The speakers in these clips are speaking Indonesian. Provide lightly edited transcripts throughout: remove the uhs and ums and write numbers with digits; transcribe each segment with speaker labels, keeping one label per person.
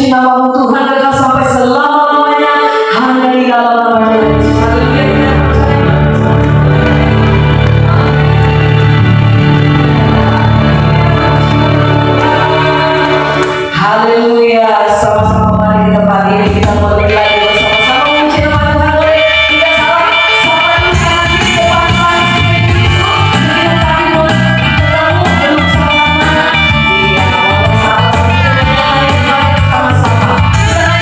Speaker 1: memuji namamu Tuhan kekal sampai selama-lamanya, hanya di dalam nama Yesus. Haleluya. Haleluya. Sama-sama mari kita pagi ini kita mulai lagi bersama-sama memuji nama Tuhan. Boleh tidak salah, sama di sana di depan lagi itu. Kita tadi boleh ketemu belum sama-sama. Iya, boleh sama-sama. Sama-sama.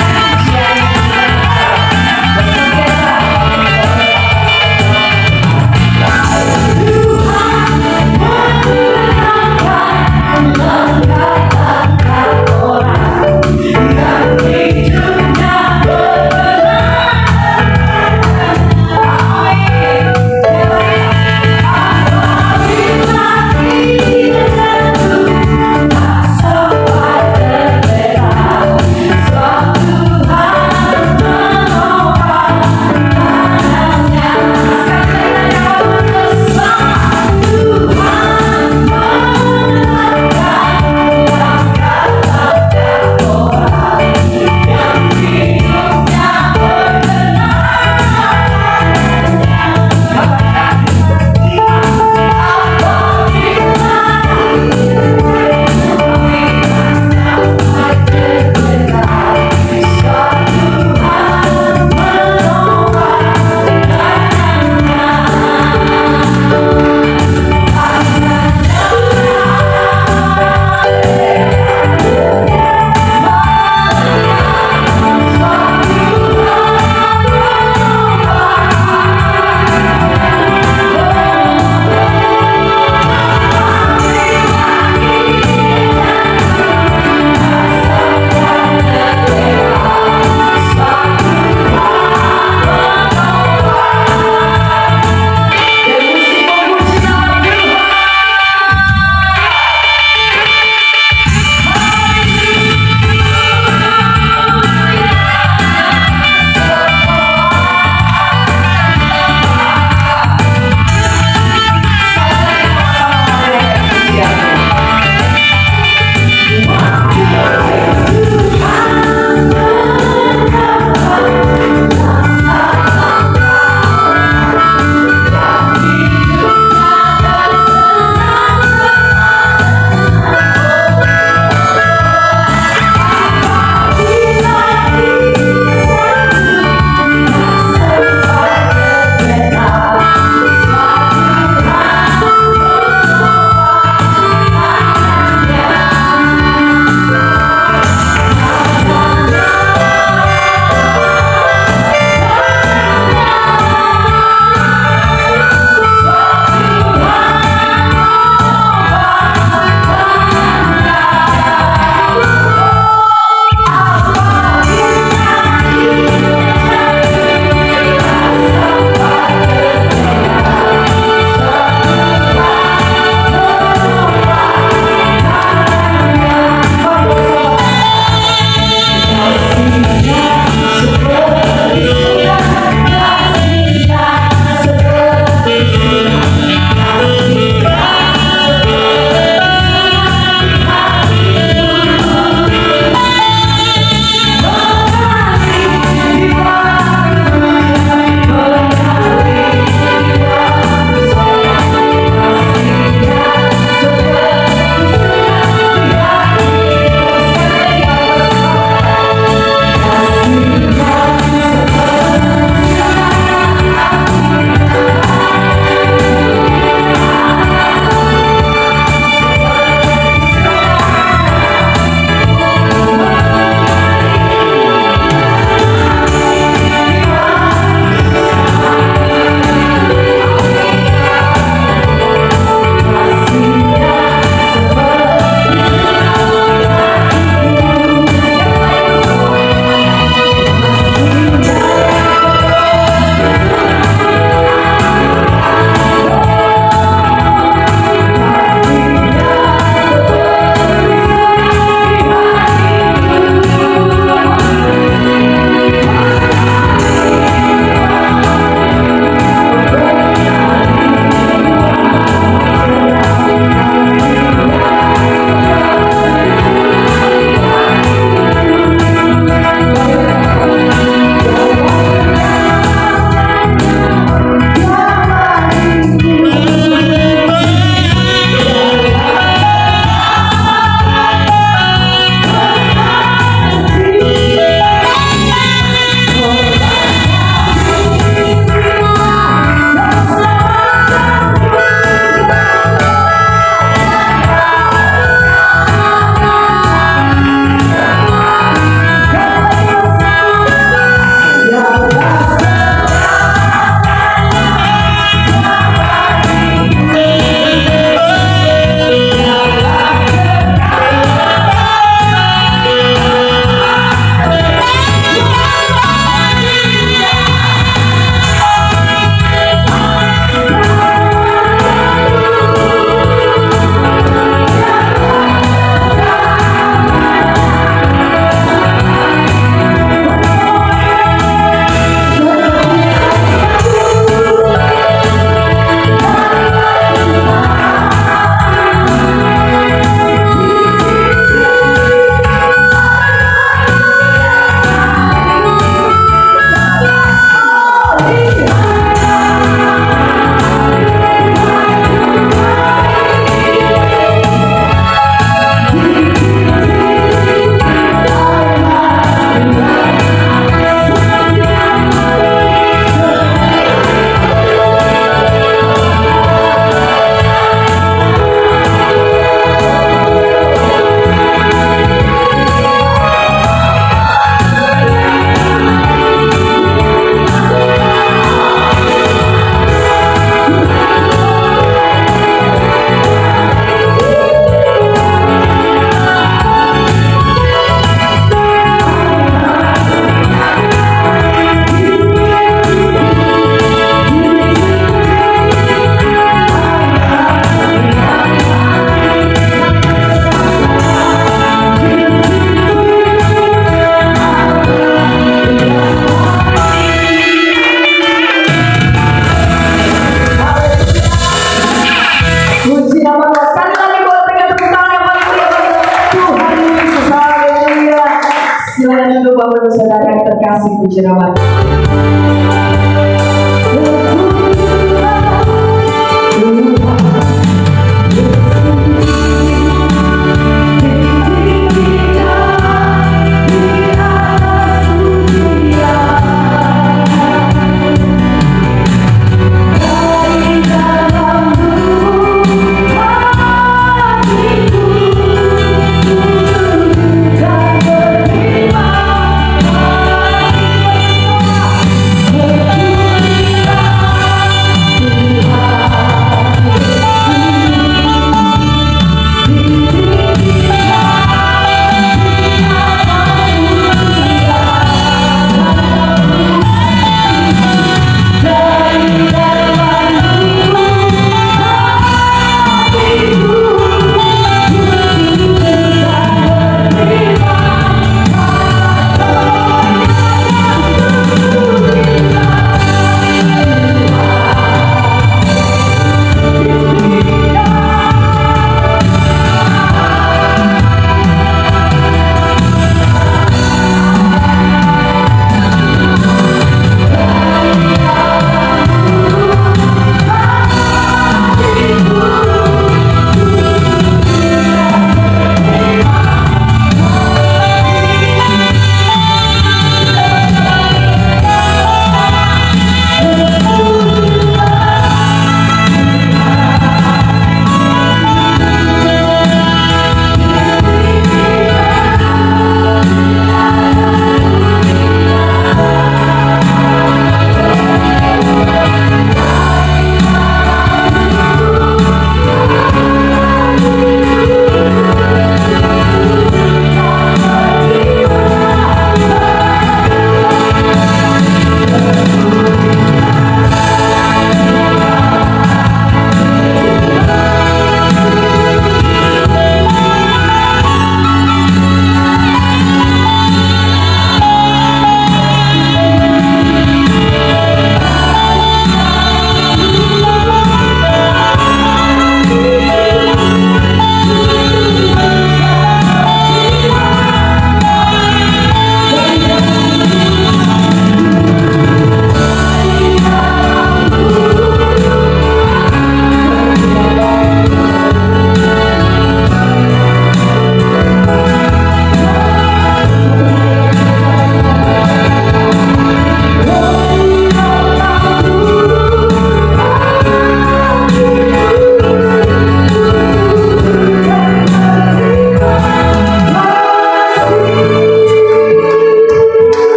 Speaker 1: Silakan duduk Bapak Ibu Saudara yang terkasih, puji nama.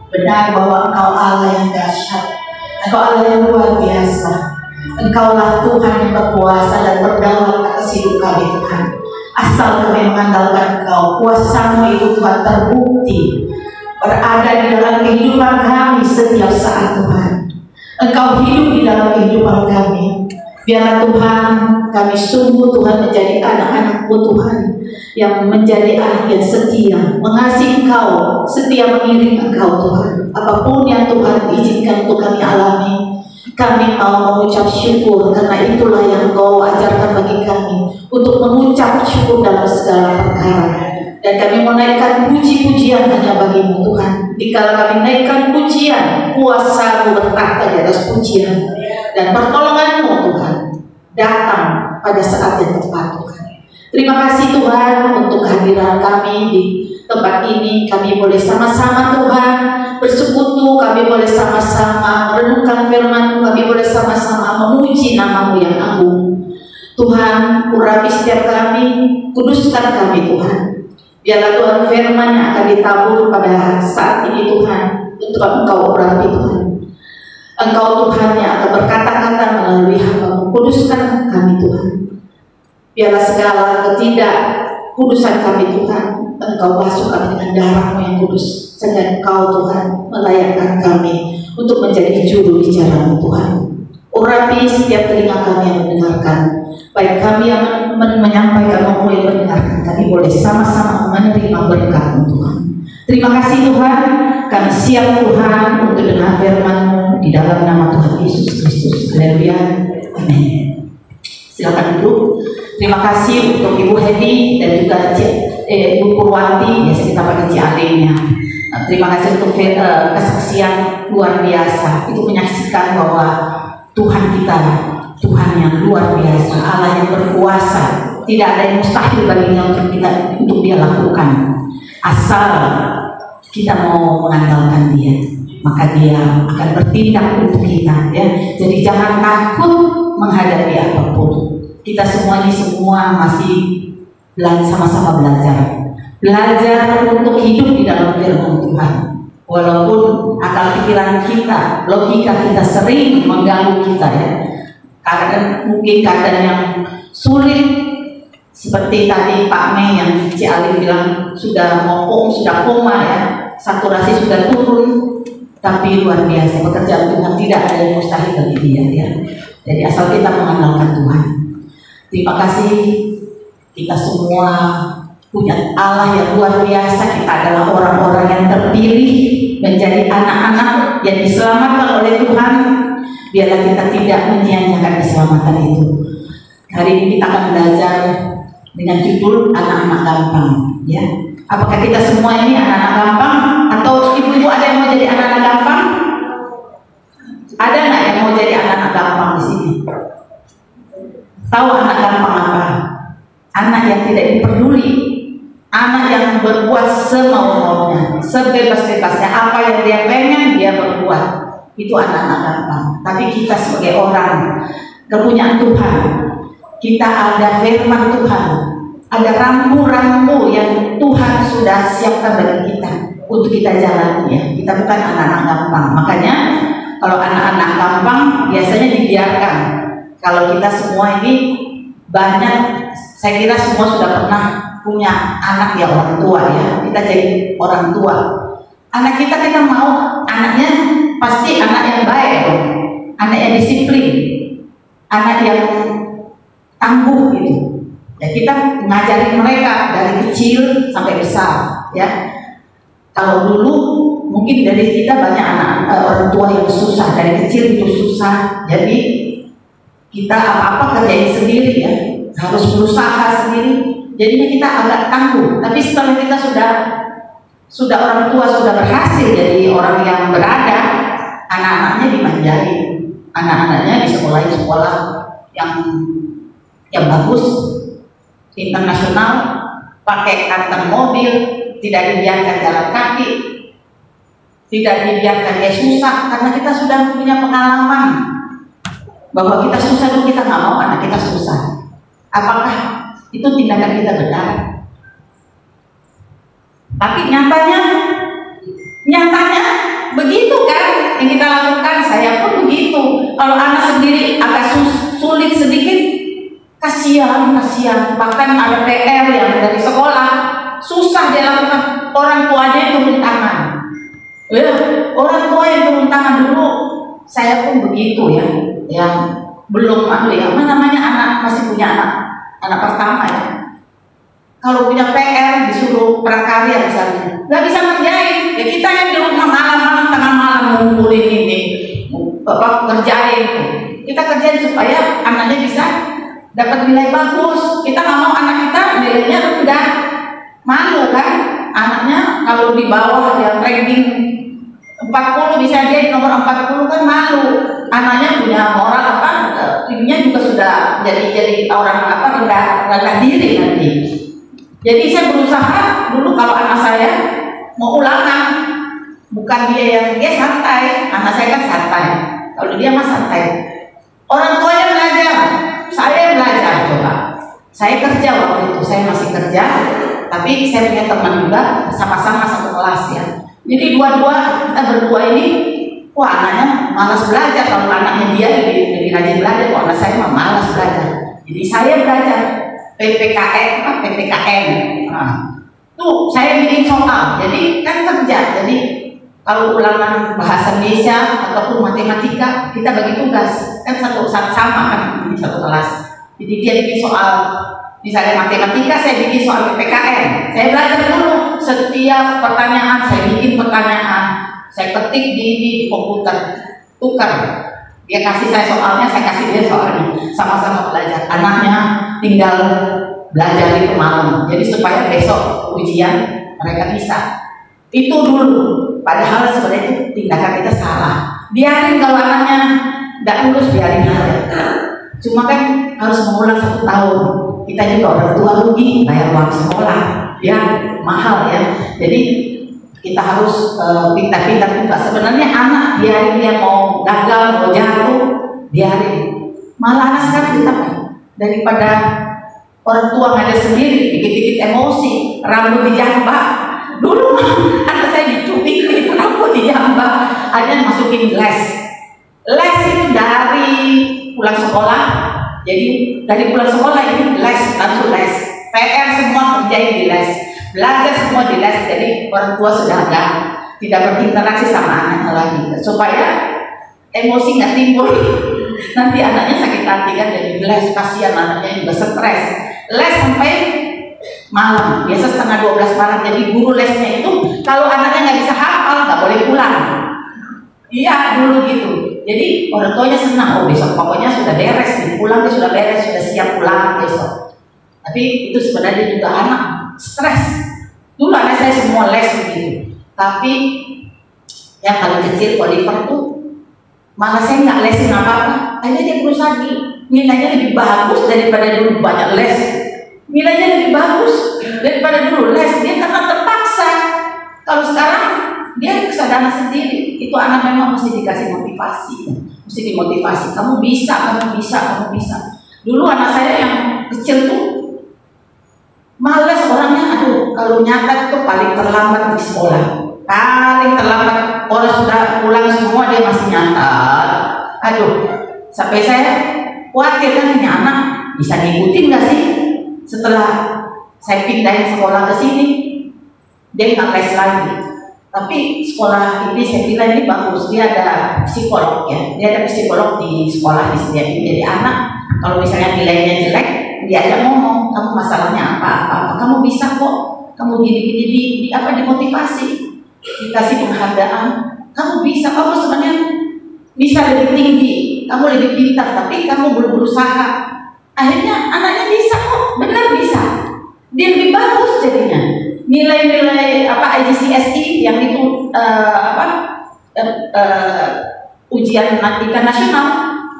Speaker 2: Benar bahwa Engkau Allah yang dahsyat, Engkau Allah yang luar biasa. Engkaulah Tuhan yang berkuasa dan berdaulat atas hidup kami Tuhan. Asal kami mengandalkan Engkau, kuasa-Mu itu Tuhan terbukti berada di dalam kehidupan kami setiap saat Tuhan. Engkau hidup di dalam kehidupan kami. Biarlah Tuhan kami sungguh Tuhan menjadi anak-anak-Mu Tuhan, yang menjadi anak yang setia, mengasihi Engkau, setia mengiring Engkau Tuhan. Apapun yang Tuhan izinkan untuk kami alami, kami mau mengucap syukur, karena itulah yang Engkau ajarkan bagi kami, untuk mengucap syukur dalam segala perkara. Dan kami menaikkan puji-pujian hanya bagi-Mu Tuhan. Dikala kami naikkan pujian, kuasa-Mu bertahta di atas pujian, dan pertolongan-Mu Tuhan datang pada saat yang tepat Tuhan. Terima kasih Tuhan untuk kehadiran kami di tempat ini. Kami boleh sama-sama Tuhan bersekutu, kami boleh sama-sama merenungkan firman-Mu, kami boleh sama-sama memuji nama-Mu yang agung. Tuhan, urapi setiap kami, kuduskan kami Tuhan. Biarlah Tuhan firman yang akan ditabur pada saat ini Tuhan, untuk Engkau urapi Tuhan. Engkau Tuhan yang akan berkata-kata melalui hamba-Mu, kuduskan kami Tuhan. Biarlah segala ketidakkudusan kami Tuhan, Engkau basuh kami dengan darah-Mu yang kudus, sehingga Engkau Tuhan melayakkan kami untuk menjadi juru bicara-Mu Tuhan. Urapi setiap telinga kami yang mendengarkan, baik kami yang menyampaikan maupun yang mendengarkan, kami boleh sama-sama menerima berkat-Mu Tuhan. Terima kasih Tuhan, kami siap Tuhan untuk dengar firman-Mu di di dalam nama Tuhan Yesus Kristus. Haleluya. Amin. Silakan duduk. Terima kasih untuk Ibu Hedi dan juga Ibu Purwanti, biasa kita pakai Cialenya. Terima kasih untuk kesaksian luar biasa. Itu menyaksikan bahwa Tuhan kita, Tuhan yang luar biasa, Allah yang berkuasa. Tidak ada yang mustahil baginya untuk dia lakukan. Asal kita mau mengandalkan dia, maka dia akan bertindak untuk kita, ya. Jadi jangan takut menghadapi apapun. Kita semua masih sama-sama belajar untuk hidup di dalam firman Tuhan. Walaupun akal pikiran kita, logika kita sering mengganggu kita, ya. Mungkin keadaan yang sulit, seperti tadi Pak Mei yang Ciali bilang sudah koma, ya, saturasi sudah turun, tapi luar biasa pekerjaan Tuhan, tidak ada yang mustahil bagi dia, ya. Jadi asal kita mengandalkan Tuhan. Terima kasih, kita semua punya Allah yang luar biasa. Kita adalah orang-orang yang terpilih menjadi anak-anak yang diselamatkan oleh Tuhan. Biarlah kita tidak menyia-nyiakan keselamatan itu. Hari ini kita akan belajar dengan judul anak-anak gampang, ya. Apakah kita semua ini anak-anak gampang? Atau ibu-ibu ada yang mau jadi anak-anak gampang? Ada nggak yang mau jadi anak-anak gampang di sini? Tahu anak gampang apa? Anak yang tidak diperduli, anak yang berbuat semau-maunya, sebebas-bebasnya, apa yang dia pengen dia berbuat. Itu anak-anak gampang. Tapi kita sebagai orang kepunyaan Tuhan, kita ada firman Tuhan, ada rambu-rambu yang Tuhan sudah siapkan bagi kita untuk kita jalani, ya. Kita bukan anak-anak gampang. Makanya kalau anak-anak gampang biasanya dibiarkan. Kalau kita semua ini banyak, saya kira semua sudah pernah punya anak ya, orang tua, ya. Kita jadi orang tua. Anak kita mau anaknya pasti anak yang baik, anak yang disiplin, anak yang tangguh gitu. Ya, kita mengajari mereka dari kecil sampai besar, ya. Kalau dulu mungkin dari kita banyak orang tua yang susah, dari kecil itu susah. Jadi kita apa-apa kerjain sendiri, ya, harus berusaha sendiri. Jadinya kita agak tangguh. Tapi setelah kita sudah orang tua, sudah berhasil jadi orang yang berada, anak-anaknya dimanjain, anak-anaknya disekolahin sekolah yang bagus, internasional, pakai kantong mobil, tidak dibiarkan jalan kaki, tidak dibiarkan dia susah, karena kita sudah punya pengalaman bahwa kita susah itu kita nggak mau anak kita susah. Apakah itu tindakan kita benar? Tapi nyatanya begitu kan yang kita lakukan. Saya pun begitu. Kalau anak sendiri agak sulit sedikit, kasihan. Bahkan ada PR yang dari sekolah susah dia lakukan, orang tuanya turun tangan. Orang tua yang turun tangan dulu. Saya pun begitu, ya. Yang belum anak masih punya anak pertama, ya. Kalau punya PR disuruh prakarya misalnya, nggak bisa ngerjain, ya kita yang di rumah malam-malam tengah malam ngumpulin ini, kerjain. Kita kerjain supaya anaknya bisa dapat nilai bagus. Kita nggak mau anak kita nilainya rendah, malu kan? Anaknya kalau di bawah yang ranking 40 bisa dia nomor 40 kan malu. Anaknya punya moral dirinya juga sudah jadi orang rendah diri nanti. Jadi saya berusaha dulu kalau anak saya mau ulangan, bukan dia santai, anak saya kan santai. Kalau dia mah santai. Orang tuanya belajar, saya belajar coba. Saya kerja waktu itu, saya masih kerja, tapi saya punya teman juga sama-sama satu kelas, ya. Jadi kita berdua ini, wah anaknya malas belajar. Kalau anaknya dia lebih rajin belajar, kalau anak saya mah malas belajar. Jadi saya belajar PPKN. Tuh saya bikin soal. Jadi kan kerja. Jadi kalau ulangan bahasa Indonesia ataupun matematika kita bagi tugas kan satu sama kan di satu kelas. Jadi dia bikin soal. Misalnya matematika saya bikin soal PPKN. Saya belajar dulu setiap pertanyaan, saya bikin pertanyaan, saya ketik di komputer. tukar. Dia kasih saya soalnya, saya kasih dia soalnya, sama-sama belajar. Anaknya tinggal belajar itu malam, jadi supaya besok ujian mereka bisa. Itu dulu, padahal sebenarnya itu tindakan kita salah. Biarin kalau anaknya nggak lulus, biarin aja. Cuma kan harus mengulang 1 tahun. Kita juga orang tua rugi bayar uang sekolah, ya mahal ya. Jadi kita harus pintar-pintar juga. Sebenarnya anak biarin dia mau gagal, mau jatuh, biarin. Malah anak sekarang kita daripada orang tua ngajar sendiri, dikit-dikit emosi, rambut dijambak. Dulu anak saya dicubit, rambut dijambak, akhirnya masukin les. Les itu dari pulang sekolah. Jadi dari pulang sekolah ini les, langsung les. PR semua kerjain di les, belajar semua di les. Jadi orang tua sudah tidak berinteraksi sama anaknya lagi, supaya emosi nggak timbul. Nanti anaknya sakit hati kan, jadi les, kasihan anaknya juga stres. Les sampai malam, biasa setengah 12 malam. Jadi guru lesnya itu kalau anaknya nggak bisa hafal nggak boleh pulang. Iya dulu gitu. Jadi orang tuanya senang, oh besok pokoknya sudah beres, pulang dia sudah beres, sudah siap pulang besok. Tapi itu sebenarnya juga anak stres. Dulu anak saya semua les begitu. Tapi yang paling kecil Oliver tuh malah saya nggak lesin apa-apa. Akhirnya dia berusaha nilainya lebih bagus daripada dulu, banyak les. Nilainya lebih bagus daripada dulu les. Dia karena terpaksa. Kalau sekarang dia kesadaran sendiri. Itu anak memang mesti dikasih motivasi, mesti dimotivasi. Kamu bisa, kamu bisa, kamu bisa. Dulu anak saya yang kecil tuh males orangnya. Aduh, kalau nyatat tuh paling terlambat di sekolah, paling terlambat. Orang sudah pulang semua dia masih nyatat. Aduh, sampai saya khawatir kan ini anak bisa ngikutin nggak sih? Setelah saya pindahin sekolah ke sini, dia nggak les lagi. Tapi sekolah ini saya bilang ini bagus, dia ada psikolog ya, dia ada psikolog di sekolah disediain. Jadi anak kalau misalnya nilainya jelek, dia ada ngomong, kamu masalahnya apa, kamu bisa kok, kamu gini di dimotivasi, dikasih penghargaan, kamu bisa, kamu sebenarnya bisa lebih tinggi, kamu lebih pintar, tapi kamu belum berusaha. Akhirnya anaknya bisa kok, benar bisa, dia lebih bagus jadinya. Nilai-nilai IGCSE yang itu ujian tingkat nasional,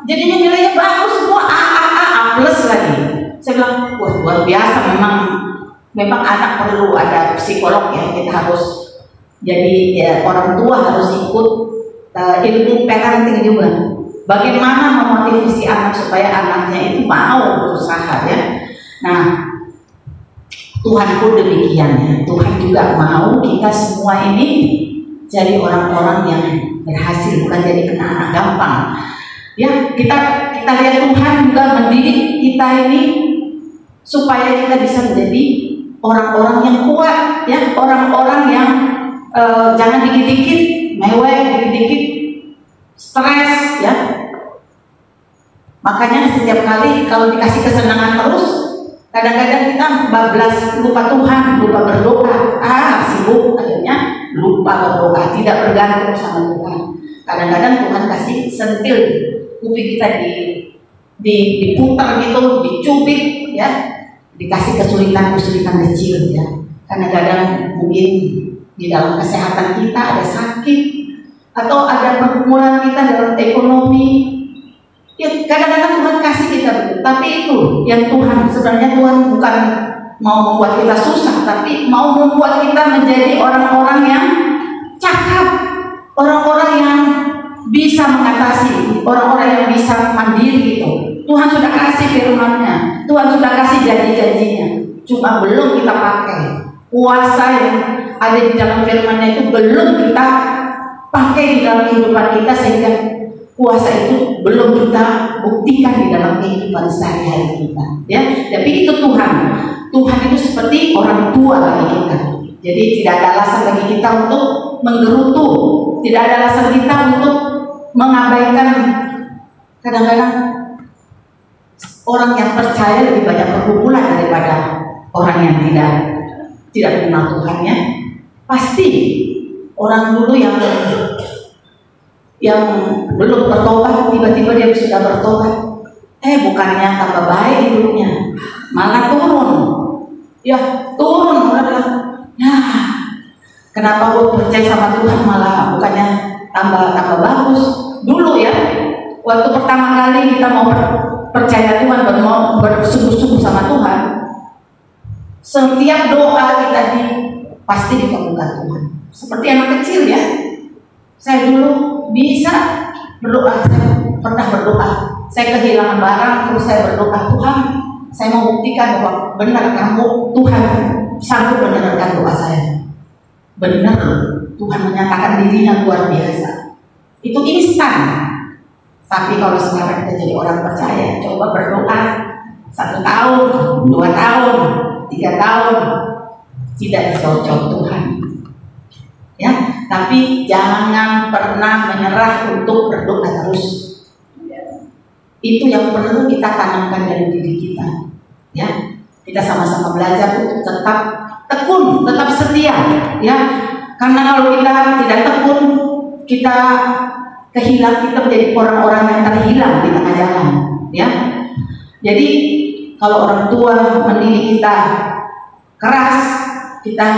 Speaker 2: jadinya nilainya bagus semua, A plus lagi. Saya bilang, wah luar biasa. Memang anak perlu ada psikolog ya. Kita harus jadi ya, orang tua harus ikut ilmu parenting juga. Bagaimana memotivasi anak supaya anaknya itu mau berusaha ya. Nah, Tuhan pun demikian ya. Tuhan juga mau kita semua ini jadi orang-orang yang berhasil, bukan jadi anak gampang. Ya, kita lihat Tuhan juga mendidik kita ini supaya kita bisa menjadi orang-orang yang kuat, ya, orang-orang yang jangan dikit-dikit mewah, dikit-dikit stres, ya. Makanya setiap kali kalau dikasih kesenangan terus, kadang-kadang kita bablas, lupa Tuhan, lupa berdoa, sibuk, akhirnya lupa berdoa, tidak bergantung sama Tuhan. Kadang-kadang Tuhan kasih sentil kuping kita diputar gitu, dicubit, ya, dikasih kesulitan-kesulitan kecil, ya. Kadang-kadang mungkin di dalam kesehatan kita ada sakit, atau ada pergumulan kita dalam ekonomi. Ya, kadang-kadang Tuhan kasih kita begitu. Tapi itu yang Tuhan, sebenarnya Tuhan bukan mau membuat kita susah, tapi mau membuat kita menjadi orang-orang yang cakap, orang-orang yang bisa mengatasi, orang-orang yang bisa mandiri itu. Tuhan sudah kasih firman-Nya, Tuhan sudah kasih janji-janjinya, cuma belum kita pakai. Kuasa yang ada di dalam firman-Nya itu belum kita pakai di dalam kehidupan kita, sehingga kuasa itu belum kita buktikan di dalam kehidupan sehari-hari kita, ya. Tapi itu Tuhan itu seperti orang tua bagi kita. Jadi tidak ada alasan bagi kita untuk menggerutu, tidak ada alasan kita untuk mengabaikan. Kadang-kadang orang yang percaya lebih banyak pergumulan daripada orang yang tidak mengenal Tuhan, ya. Pasti orang dulu yang yang belum bertobat, tiba-tiba dia sudah bertobat. Bukannya tambah baik hidupnya, malah turun. Ya, turun. Orang bilang, ya, kenapa gue percaya sama Tuhan malah bukannya tambah bagus. Dulu ya, waktu pertama kali kita mau percaya Tuhan dan mau bersungguh-sungguh sama Tuhan, setiap doa kita pasti dikabulkan Tuhan. Seperti anak kecil ya. Saya dulu bisa berdoa, saya pernah berdoa. Saya kehilangan barang, terus saya berdoa, Tuhan, saya mau buktikan bahwa benar kamu, Tuhan, sanggup mendengarkan doa saya. Benar, Tuhan menyatakan dirinya luar biasa. Itu instan. Tapi kalau sekarang kita jadi orang percaya, coba berdoa 1 tahun, 2 tahun, 3 tahun, tidak dicocok Tuhan. Ya, tapi jangan pernah menyerah untuk berdoa terus. Itu yang perlu kita tanamkan dari diri kita. Ya, kita sama-sama belajar untuk tetap tekun, tetap setia. Ya, karena kalau kita tidak tekun, kita menjadi orang-orang yang terhilang di tengah jalan. Ya, jadi kalau orang tua mendidik kita keras, kita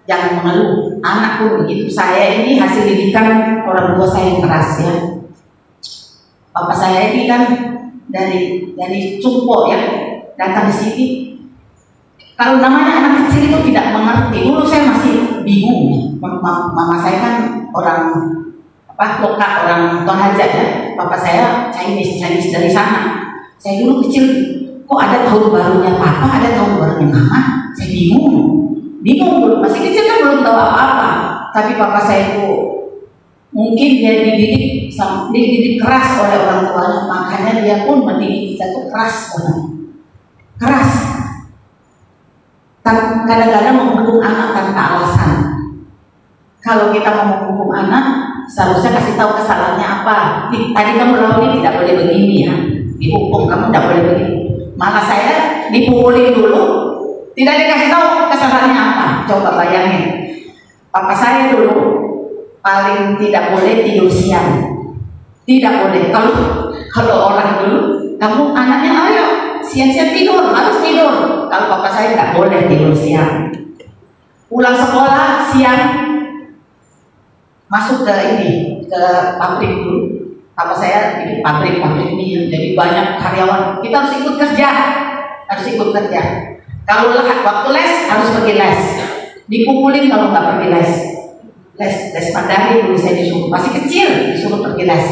Speaker 2: jangan mengeluh. Anak pun begitu. Saya ini hasil didikan orang tua saya yang keras ya. Papa saya ini kan dari Cungpo ya, datang di sini. Kalau namanya anak kecil itu tidak mengerti. Dulu saya masih bingung. Mama saya kan orang lokal, orang Toraja ya. Papa saya Chinese dari sana. Saya dulu kecil, kok ada tahun barunya papa, ada tahun barunya mama. Saya bingung dulu, masih kecil kan belum tahu apa-apa. Tapi papa saya itu mungkin dia dididik keras oleh orang tuanya, makanya dia pun mendidik kita tuh keras banget. Keras. Kadang-kadang menghukum anak tanpa alasan. Kalau kita mau menghukum anak, seharusnya kasih tahu kesalahannya apa. Tadi kamu lakukan ini tidak boleh begini ya. Dihukum kamu tidak boleh begini. Malah saya dipukulin dulu, tidak dikasih tahu kesalahannya apa. Coba bayangin. Papa saya dulu paling tidak boleh tidur siang. Tidak boleh. Kalau orang dulu, kamu anaknya ayo siang-siang tidur, harus tidur. Kalau papa saya tidak boleh tidur siang. Pulang sekolah siang, masuk ke pabrik dulu. Papa saya di pabrik ini, jadi banyak karyawan. Kita harus ikut kerja. Kalau waktu les harus pergi les. Dipukulin kalau nggak pergi les. Les Mandarin dulu saya disuruh, masih kecil disuruh pergi les.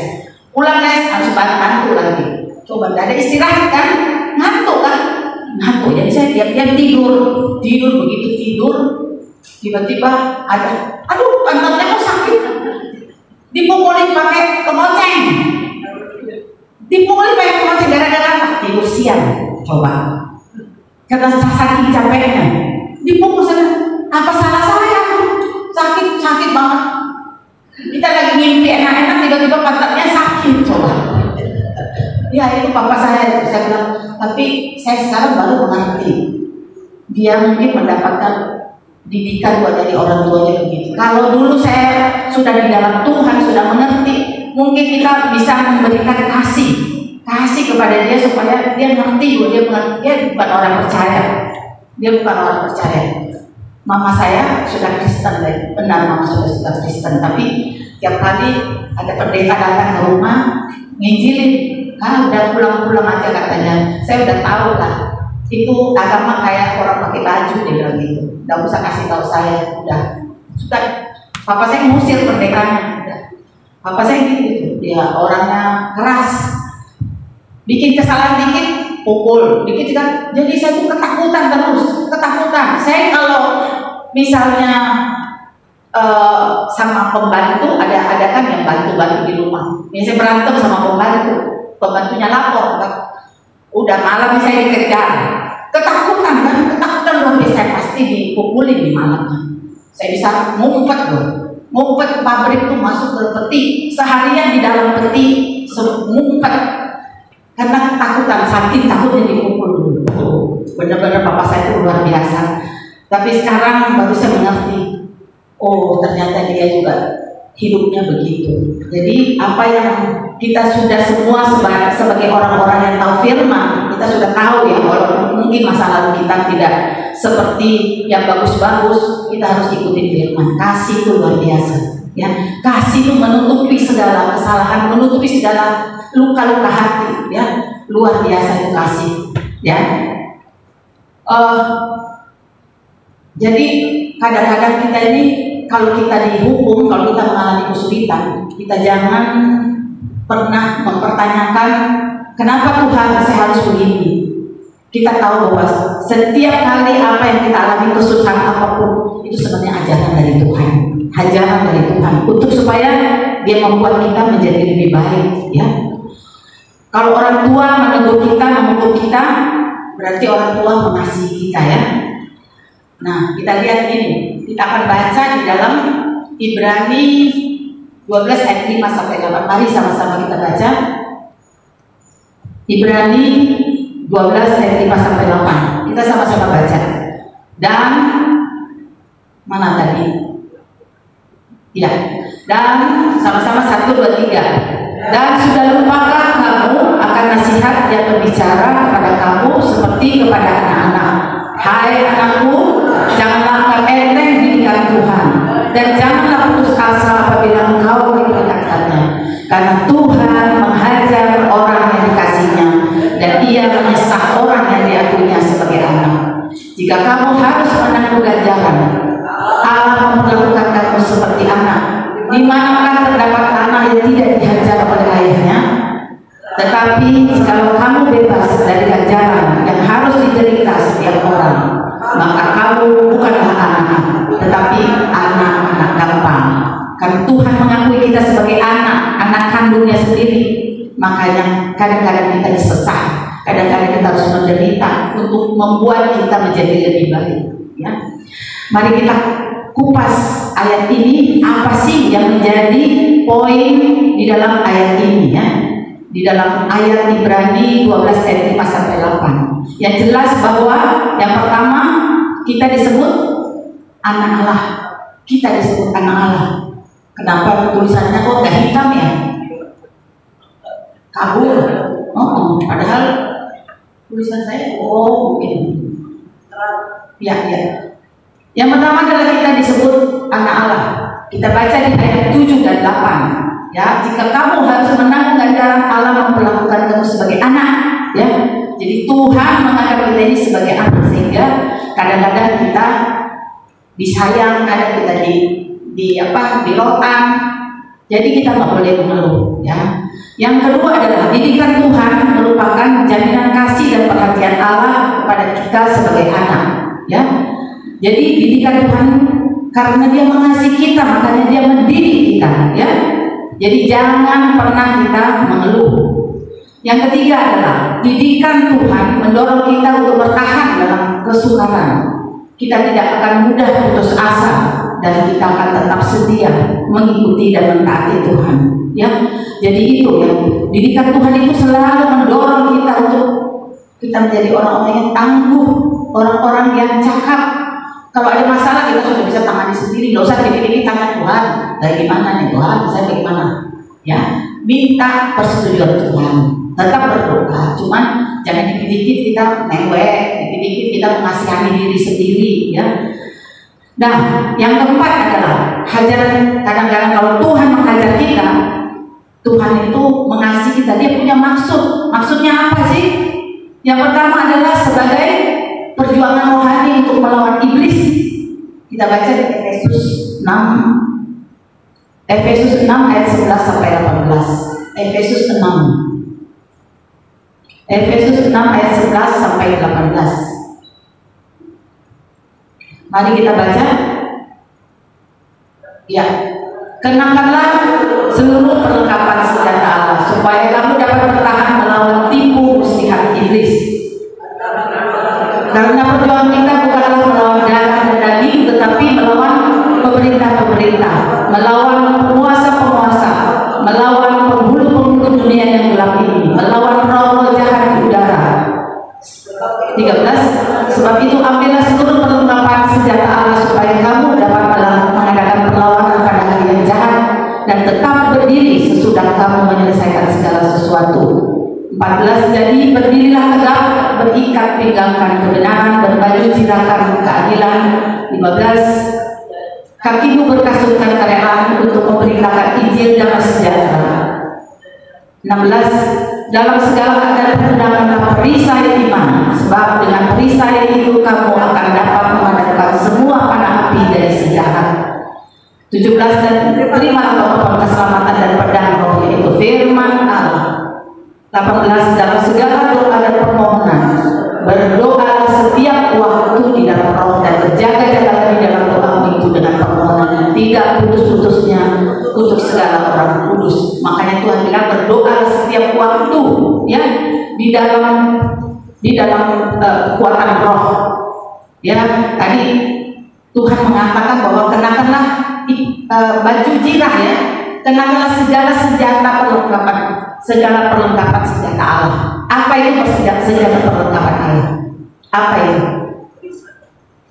Speaker 2: Pulang les harus bantu lagi. Coba nggak ada istirahat kan, ngantuk. Jadi saya diam-diam tidur begitu tidur, tiba-tiba ada, aduh pantatnya kok sakit. Dipukulin pakai kemoceng. Gara-gara apa? Tidur siang. Coba. Karena saking capeknya. Dipukul sana. Apa salah saya? Sakit banget. Kita lagi mimpi enak-enak, tiba-tiba pantatnya sakit. Coba. Ya itu papa saya bilang. Tapi saya sekarang baru mengerti. Dia mungkin mendapatkan didikan buat dari orang tuanya begitu. Kalau dulu saya sudah di dalam Tuhan, sudah mengerti, mungkin kita bisa memberikan kasih kepada dia supaya dia ngerti bahwa dia bukan orang percaya. Mama saya sudah Kristen, benar mama sudah Kristen, tapi tiap kali ada pendeta datang ke rumah nginjilin, udah pulang aja katanya. Saya udah tahu lah, itu agama kayak orang pakai baju, dia bilang gitu. Nggak usah kasih tahu saya, udah. Papa saya ngusir pendetanya. Papa saya gitu, dia orangnya keras. Bikin kesalahan dikit, pukul, dikit kan. Jadi saya tuh ketakutan. Saya kalau misalnya sama pembantu, ada kan yang bantu di rumah. Biasanya berantem sama pembantunya lapor, udah malam saya dikejar. Ketakutan luar biasa, saya pasti dipukulin di malamnya. Saya bisa ngumpet ke pabrik tuh, masuk ke peti, seharian di dalam peti, ngumpet. Karena ketakutan, saking takutnya dipukul dulu. Benar-benar papa saya itu luar biasa. Tapi sekarang baru saya mengerti, oh ternyata dia juga hidupnya begitu. Jadi apa yang kita sudah semua sebagai orang-orang yang tahu firman, kita sudah tahu ya, walaupun mungkin masa lalu kita tidak seperti yang bagus-bagus, kita harus ikuti firman. Kasih itu luar biasa, ya. Kasih itu menutupi segala kesalahan, menutupi segala luka-luka hati, ya. Luar biasa itu kasih, ya. Jadi kadang-kadang kita ini kalau kita dihukum, kalau kita mengalami kesulitan, kita jangan pernah mempertanyakan kenapa Tuhan saya harus begini. Kita tahu bahwa setiap kali apa yang kita alami kesusahan apapun itu sebenarnya ajaran dari Tuhan, ajaran dari Tuhan untuk supaya Dia membuat kita menjadi lebih baik, ya. Kalau orang tua menegur kita, mengutuk kita, berarti orang tua mengasihi kita, ya. Nah, kita lihat ini, kita akan baca di dalam Ibrani 12 ayat 5 sampai 8. Mari sama-sama kita baca. Ibrani 12 ayat 5 sampai 8. Kita sama-sama baca. Dan mana tadi? Ya. Dan sama-sama 1 2 3. Dan sudah lupakah kamu akan nasihat yang berbicara kepada kamu seperti kepada anak-anak? Hai anakku, janganlah anggap enteng didikan Tuhan, dan janganlah putus asa apabila engkau memperingatkannya, karena Tuhan menghajar orang yang dikasihnya, dan Ia menyesah orang yang diakuinya sebagai anak. Jika kamu harus menanggung ganjaran, Allah memperlakukan kamu seperti anak. Di manakah terdapat anak yang tidak dihajar oleh ayahnya? Tetapi jika kamu bebas dari ganjaran yang harus diderita setiap orang, maka kamu bukanlah anak, tetapi anak-anak gampang. Karena Tuhan mengakui kita sebagai anak kandungnya sendiri. Makanya kadang-kadang kita disesah, kadang-kadang kita harus menderita untuk membuat kita menjadi lebih baik, ya. Mari kita kupas ayat ini, apa sih yang menjadi poin di dalam ayat ini, ya. Di dalam ayat Ibrani 12 ayat 5 sampai 8. Yang jelas bahwa yang pertama kita disebut anak Allah. Kita disebut anak Allah. Kenapa tulisannya kok gak hitam ya? Kabur. Oh, padahal tulisan saya mungkin. Ya. Yang pertama adalah kita disebut anak Allah. Kita baca di ayat 7 dan 8. Ya, jika kamu harus menanggung ganjaran, Allah memperlakukan kamu sebagai anak, ya. Jadi Tuhan menganggap kita ini sebagai anak, sehingga kadang-kadang kita disayang, kadang kita dilotan. Jadi kita nggak boleh mengeluh, ya. Yang kedua adalah didikan Tuhan merupakan jaminan kasih dan perhatian Allah kepada kita sebagai anak, ya. Jadi didikan Tuhan karena Dia mengasihi kita, makanya Dia mendidik kita, ya. Jadi jangan pernah kita mengeluh. Yang ketiga adalah didikan Tuhan mendorong kita untuk bertahan dalam kesukaran. Kita tidak akan mudah putus asa, dan kita akan tetap setia mengikuti dan mentaati Tuhan, ya. Jadi itu ya, didikan Tuhan itu selalu mendorong kita untuk kita menjadi orang-orang yang tangguh, orang-orang yang cakap. Kalau ada masalah kita sudah bisa tangani sendiri, nggak usah dipikir tangan Tuhan. Dari gimana nih Tuhan? Saya bagaimana? Ya, minta persetujuan Tuhan. Tetap berdoa, cuman jangan dikit-dikit kita mewek, dikit-dikit kita mengasihani diri sendiri, ya. Nah, yang keempat adalah hajaran. Kadang-kadang kalau Tuhan menghajar kita, Tuhan itu mengasihi kita, Dia punya maksud. Maksudnya apa sih? Yang pertama adalah sebagai perjuangan rohani untuk melawan iblis. Kita baca di Efesus 6 ayat 11 sampai 18. Efesus 6 ayat 11 sampai 18. Mari kita baca. Ya. Kenakanlah seluruh perlengkapan senjata Allah supaya kamu dapat bertahan melawan tipu muslihat iblis. Karena perjuangan kita bukanlah melawan darah dan daging, tetapi melawan pemerintah-pemerintah, melawan penguasa-penguasa, melawan penghulu-penghulu dunia yang gelap ini, melawan roh jahat di udara. 13. Sebab itu ambillah seluruh perlengkapan senjata Allah supaya kamu dapat mengadakan perlawanan pada hari yang jahat,
Speaker 1: 14, jadi berdirilah tegak, berikat pinggangkan kebenaran, berbaju zirahkan keadilan. 15, kakimu berkasutkan kerelaan untuk memberitakan Injil damai sejahtera. 16, dalam segala keadaan pergunakanlah perisai iman, sebab dengan perisai itu kamu akan dapat memadamkan semua panah api dari si jahat. 17, dan terimalah topeng keselamatan dan pedang roh, yaitu firman Allah. 18, dalam segala doa dan permohonan berdoa setiap waktu di dalam roh, dan berjaga-jaga di dalam doa itu dengan permohonan yang tidak putus-putusnya untuk segala orang kudus. Makanya Tuhan bilang berdoa setiap waktu, ya, di dalam kekuatan roh. Ya, tadi Tuhan mengatakan bahwa kenakanlah baju zirah, ya, kenakanlah segala perlengkapan senjata Allah. Apa itu senjata perlengkapan Allah? Apa itu?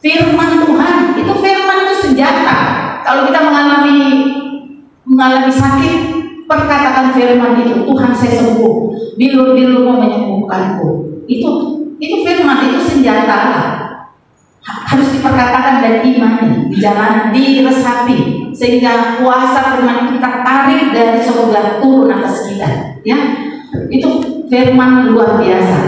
Speaker 1: Firman Tuhan. Itu firman itu senjata. Kalau kita mengalami sakit, perkatakan firman itu, Tuhan saya sembuh, bilur-bilurmu menyembuhkanku. Itu firman, itu senjata Allah. Harus diperkatakan dan imani, dijalani, diresapi, sehingga kuasa firman kita tarik dari surga turun atas kita. Ya, itu firman luar biasa.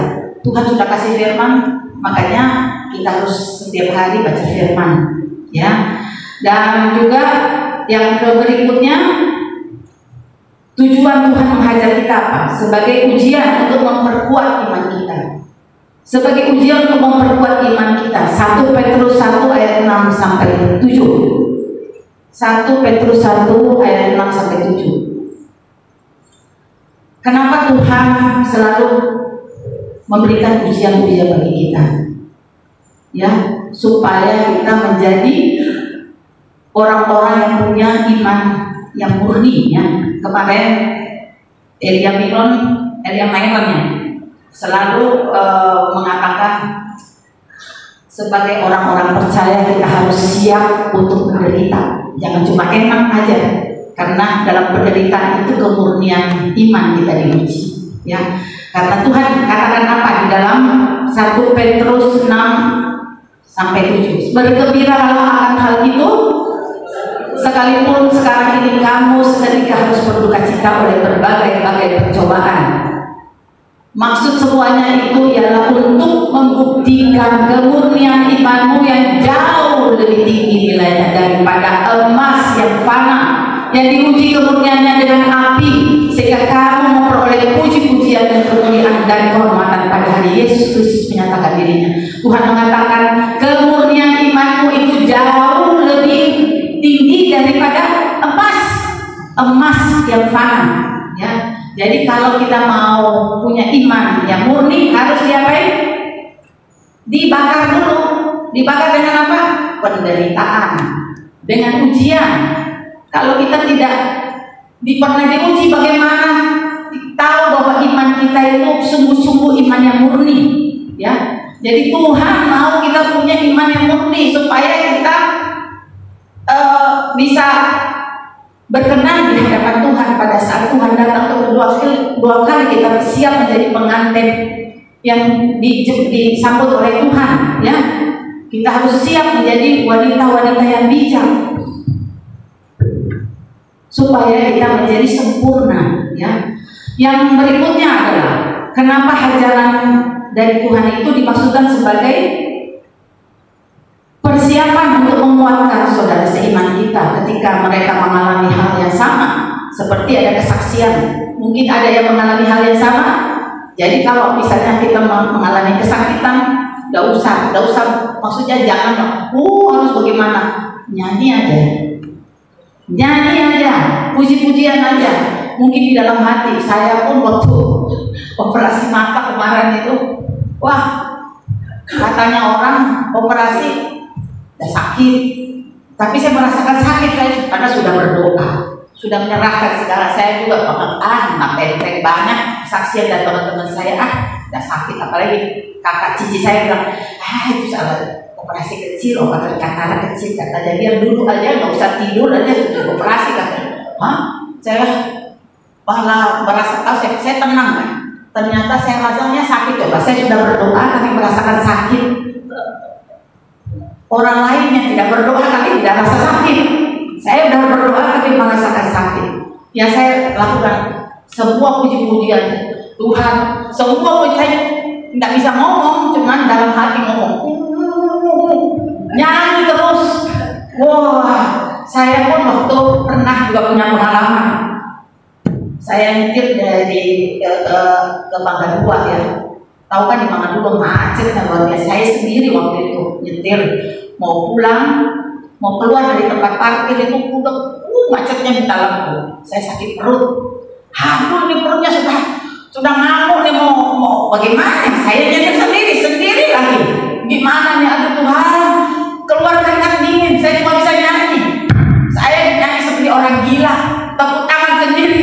Speaker 1: Tuhan sudah kasih firman, makanya kita harus setiap hari baca firman. Ya, dan juga yang berikutnya, tujuan Tuhan menghajar kita apa? Sebagai ujian untuk memperkuat iman kita. Sebagai ujian untuk memperkuat iman kita. 1 Petrus 1 ayat 6 sampai 7. 1 Petrus 1 ayat 6 sampai 7. Kenapa Tuhan selalu memberikan ujian-ujian bagi kita? Ya, supaya kita menjadi orang-orang yang punya iman yang murni, ya. Kemarin Elia Myron selalu mengatakan sebagai orang-orang percaya kita harus siap untuk menderita. Jangan cuma enak aja, karena dalam penderitaan itu kemurnian iman kita diuji. Ya, karena Tuhan katakan apa di dalam 1 Petrus 6 sampai 7. Bergembiralah akan hal itu, sekalipun sekarang ini kamu seketika harus berduka cita oleh berbagai-bagai percobaan. Maksud semuanya itu ialah untuk membuktikan kemurnian imanmu yang jauh lebih tinggi nilainya daripada emas yang fana, yang diuji kemurniannya dengan api, sehingga kamu memperoleh puji-pujian dan kemuliaan dan kehormatan pada hari Yesus Kristus menyatakan dirinya. Tuhan mengatakan kemurnian imanmu itu jauh lebih tinggi daripada emas yang fana. Ya, jadi kalau kita mau punya iman yang murni, harus diapain? Dibakar dulu. Dibakar dengan apa? Penderitaan, dengan ujian. Kalau kita tidak pernah diuji, bagaimana tahu bahwa iman kita itu sungguh-sungguh iman yang murni? Ya, jadi Tuhan mau kita punya iman yang murni supaya kita bisa berkenan di hadapan Tuhan pada saat Tuhan datang kedua kali. Kita siap menjadi pengantin yang disambut oleh Tuhan. Ya, kita harus siap menjadi wanita-wanita yang bijak supaya kita menjadi sempurna. Ya, yang berikutnya adalah kenapa hajaran dari Tuhan itu dimaksudkan sebagai persiapan untuk menguatkan saudara seiman kita ketika mereka mengalami hal yang sama. Seperti ada kesaksian, mungkin ada yang mengalami hal yang sama. Jadi kalau misalnya kita mengalami kesakitan, gak usah, maksudnya jangan harus bagaimana, nyanyi aja, puji-pujian aja. Mungkin di dalam hati, saya pun waktu operasi mata kemarin itu, wah, katanya orang operasi udah sakit, tapi saya merasakan sakit karena sudah berdoa, sudah menyerahkan segala. Saya juga enteng banyak kesaksian dari teman-teman saya, udah sakit, apalagi kakak cici saya bilang, itu salah operasi kecil, obat katarak kecil, kata jadi dulu aja nggak usah tidur aja sudah operasi, katanya. Saya malah merasa saya tenang kan,
Speaker 2: ternyata saya rasanya sakit. Coba saya sudah berdoa tapi merasakan sakit. Orang lain yang tidak berdoa tapi tidak rasa sakit. Saya sudah berdoa tapi merasakan sakit. Ya saya lakukan semua puji-pujian Tuhan, semua saya tidak bisa ngomong, cuman dalam hati ngomong, nyanyi terus. Wah, saya pun waktu pernah juga punya pengalaman. Saya nyetir dari ke Mangga 2 ya. Tahu kan di Mangga 2 macetnya luar biasa. Saya sendiri waktu itu nyetir mau pulang, mau keluar dari tempat parkir itu udah macetnya minta lampu. Saya sakit perut. Aduh, ini perutnya sudah ngamuk nih mau bagaimana? Saya nyetir sendiri lagi. Gimana nih? Aduh Tuhan, keluar keringat dingin. Saya cuma bisa nyanyi. Saya nyanyi seperti orang gila, tepuk tangan sendiri.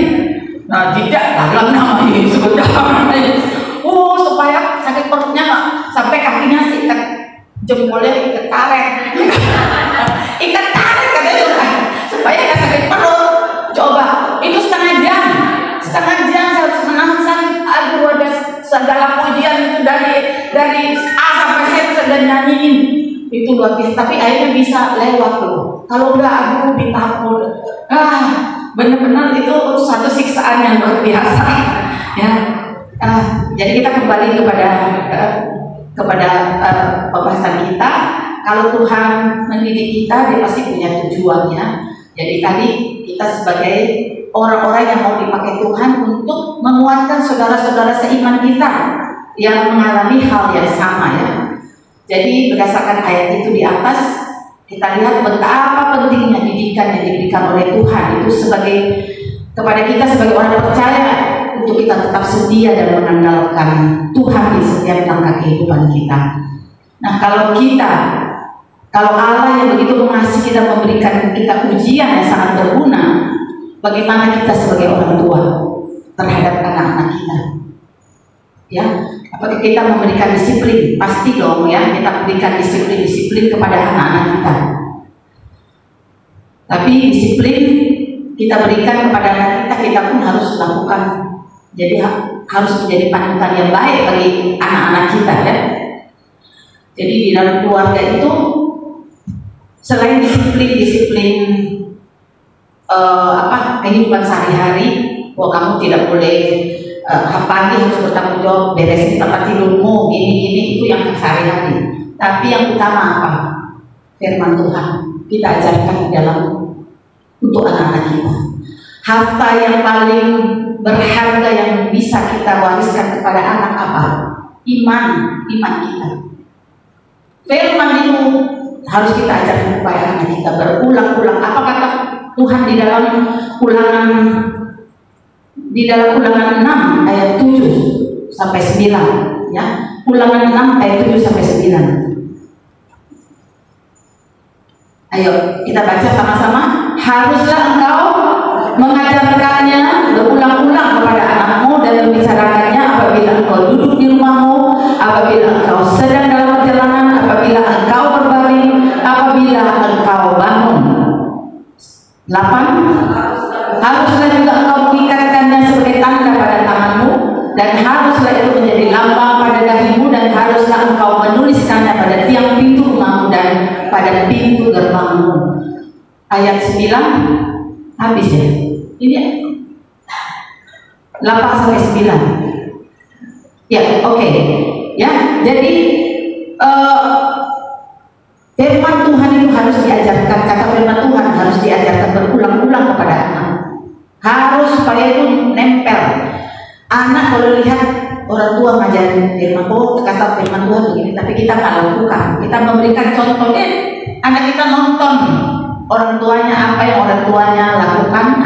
Speaker 2: Nah, tidak dalam nama Yesus. Supaya sakit perutnya nggak sampai kakinya sikat, jempolnya ikat karet. Ikat karet katanya supaya nggak sakit perut. Coba itu setengah jam saya harus menahan sakit. Aduh, ada segala pujian itu dari A sampai Z sudah nyanyiin. Itu luar biasa, tapi akhirnya bisa lewat loh. Kalau enggak aku ditampol. Benar-benar itu satu siksaan yang luar biasa. Ya. Jadi kita kembali kepada pembahasan kita. Kalau Tuhan mendidik kita, dia pasti punya tujuannya. Jadi tadi kita sebagai orang-orang yang mau dipakai Tuhan untuk menguatkan saudara-saudara seiman kita yang mengalami hal yang sama ya. Jadi berdasarkan ayat itu di atas, kita lihat betapa pentingnya didikan yang diberikan oleh Tuhan itu kepada kita sebagai orang percaya, untuk kita tetap setia dan mengandalkan Tuhan di setiap langkah kehidupan kita. Nah, kalau Allah yang begitu mengasihi kita memberikan kita ujian yang sangat berguna, bagaimana kita sebagai orang tua terhadap anak-anak kita? Ya, apakah kita memberikan disiplin? Pasti dong ya, kita berikan disiplin kepada anak-anak kita. Tapi disiplin kita berikan kepada anak kita pun harus lakukan. Jadi harus menjadi panutan yang baik bagi anak-anak kita ya. Jadi di dalam keluarga itu selain disiplin kehidupan sehari-hari, kamu tidak boleh pagi harus bertanggung jawab beresin tempat tidurmu, gini itu yang sehari-hari. Tapi yang utama apa? Firman Tuhan kita ajarkan di dalam untuk anak-anak kita. Harta yang paling berharga yang bisa kita wariskan kepada anak apa? Iman kita. Firman itu harus kita ajarkan kepada anak kita berulang-ulang. Apa kata Tuhan di dalam Ulangan 6 ayat 7 sampai 9 ya. Ulangan 6 ayat 7 sampai 9. Ayo kita baca sama-sama. Haruslah engkau mengajarkannya berulang-ulang kepada anakmu dan membicarakannya apabila engkau duduk di rumahmu, apabila engkau sedang dalam perjalanan, apabila engkau berbaring, apabila engkau bangun. 8. Haruslah juga engkau mengikatkannya sebagai tanda pada tanganmu, dan haruslah itu menjadi lambang pada dahimu, dan haruslah engkau menuliskannya pada tiang pintu rumahmu dan pada pintu gerbangmu. Ayat 9 habis ya. Ini 8 sampai 9. Ya, oke. Ya, jadi firman Tuhan itu harus diajarkan. Kata firman Tuhan harus diajarkan berulang-ulang kepada anak. Harus supaya itu nempel. Anak kalau lihat orang tua ngajarin firman, kata firman Tuhan begini, tapi kita nggak lakukan. Kita memberikan contohnya, anak kita nonton orang tuanya apa yang orang tuanya lakukan,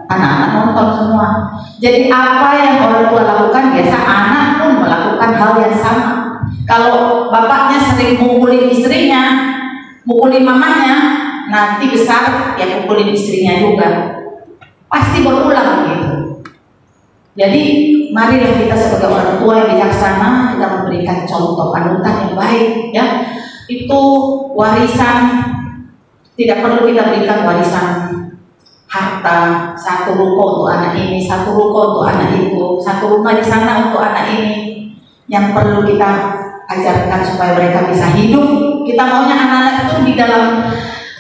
Speaker 2: anak-anak nonton semua. Jadi apa yang orang tua lakukan, biasa anak pun melakukan hal yang sama. Kalau bapaknya sering mukulin istrinya, mukulin mamanya, nanti besar ya mukulin istrinya juga. Pasti berulang gitu. Jadi marilah kita sebagai orang tua yang bijaksana, kita memberikan contoh panutan yang baik ya. Itu warisan, tidak perlu kita berikan warisan harta, satu ruko untuk anak ini, satu ruko untuk anak itu, satu rumah di sana untuk anak ini. Yang perlu kita ajarkan supaya mereka bisa hidup. Kita maunya anak-anak itu di dalam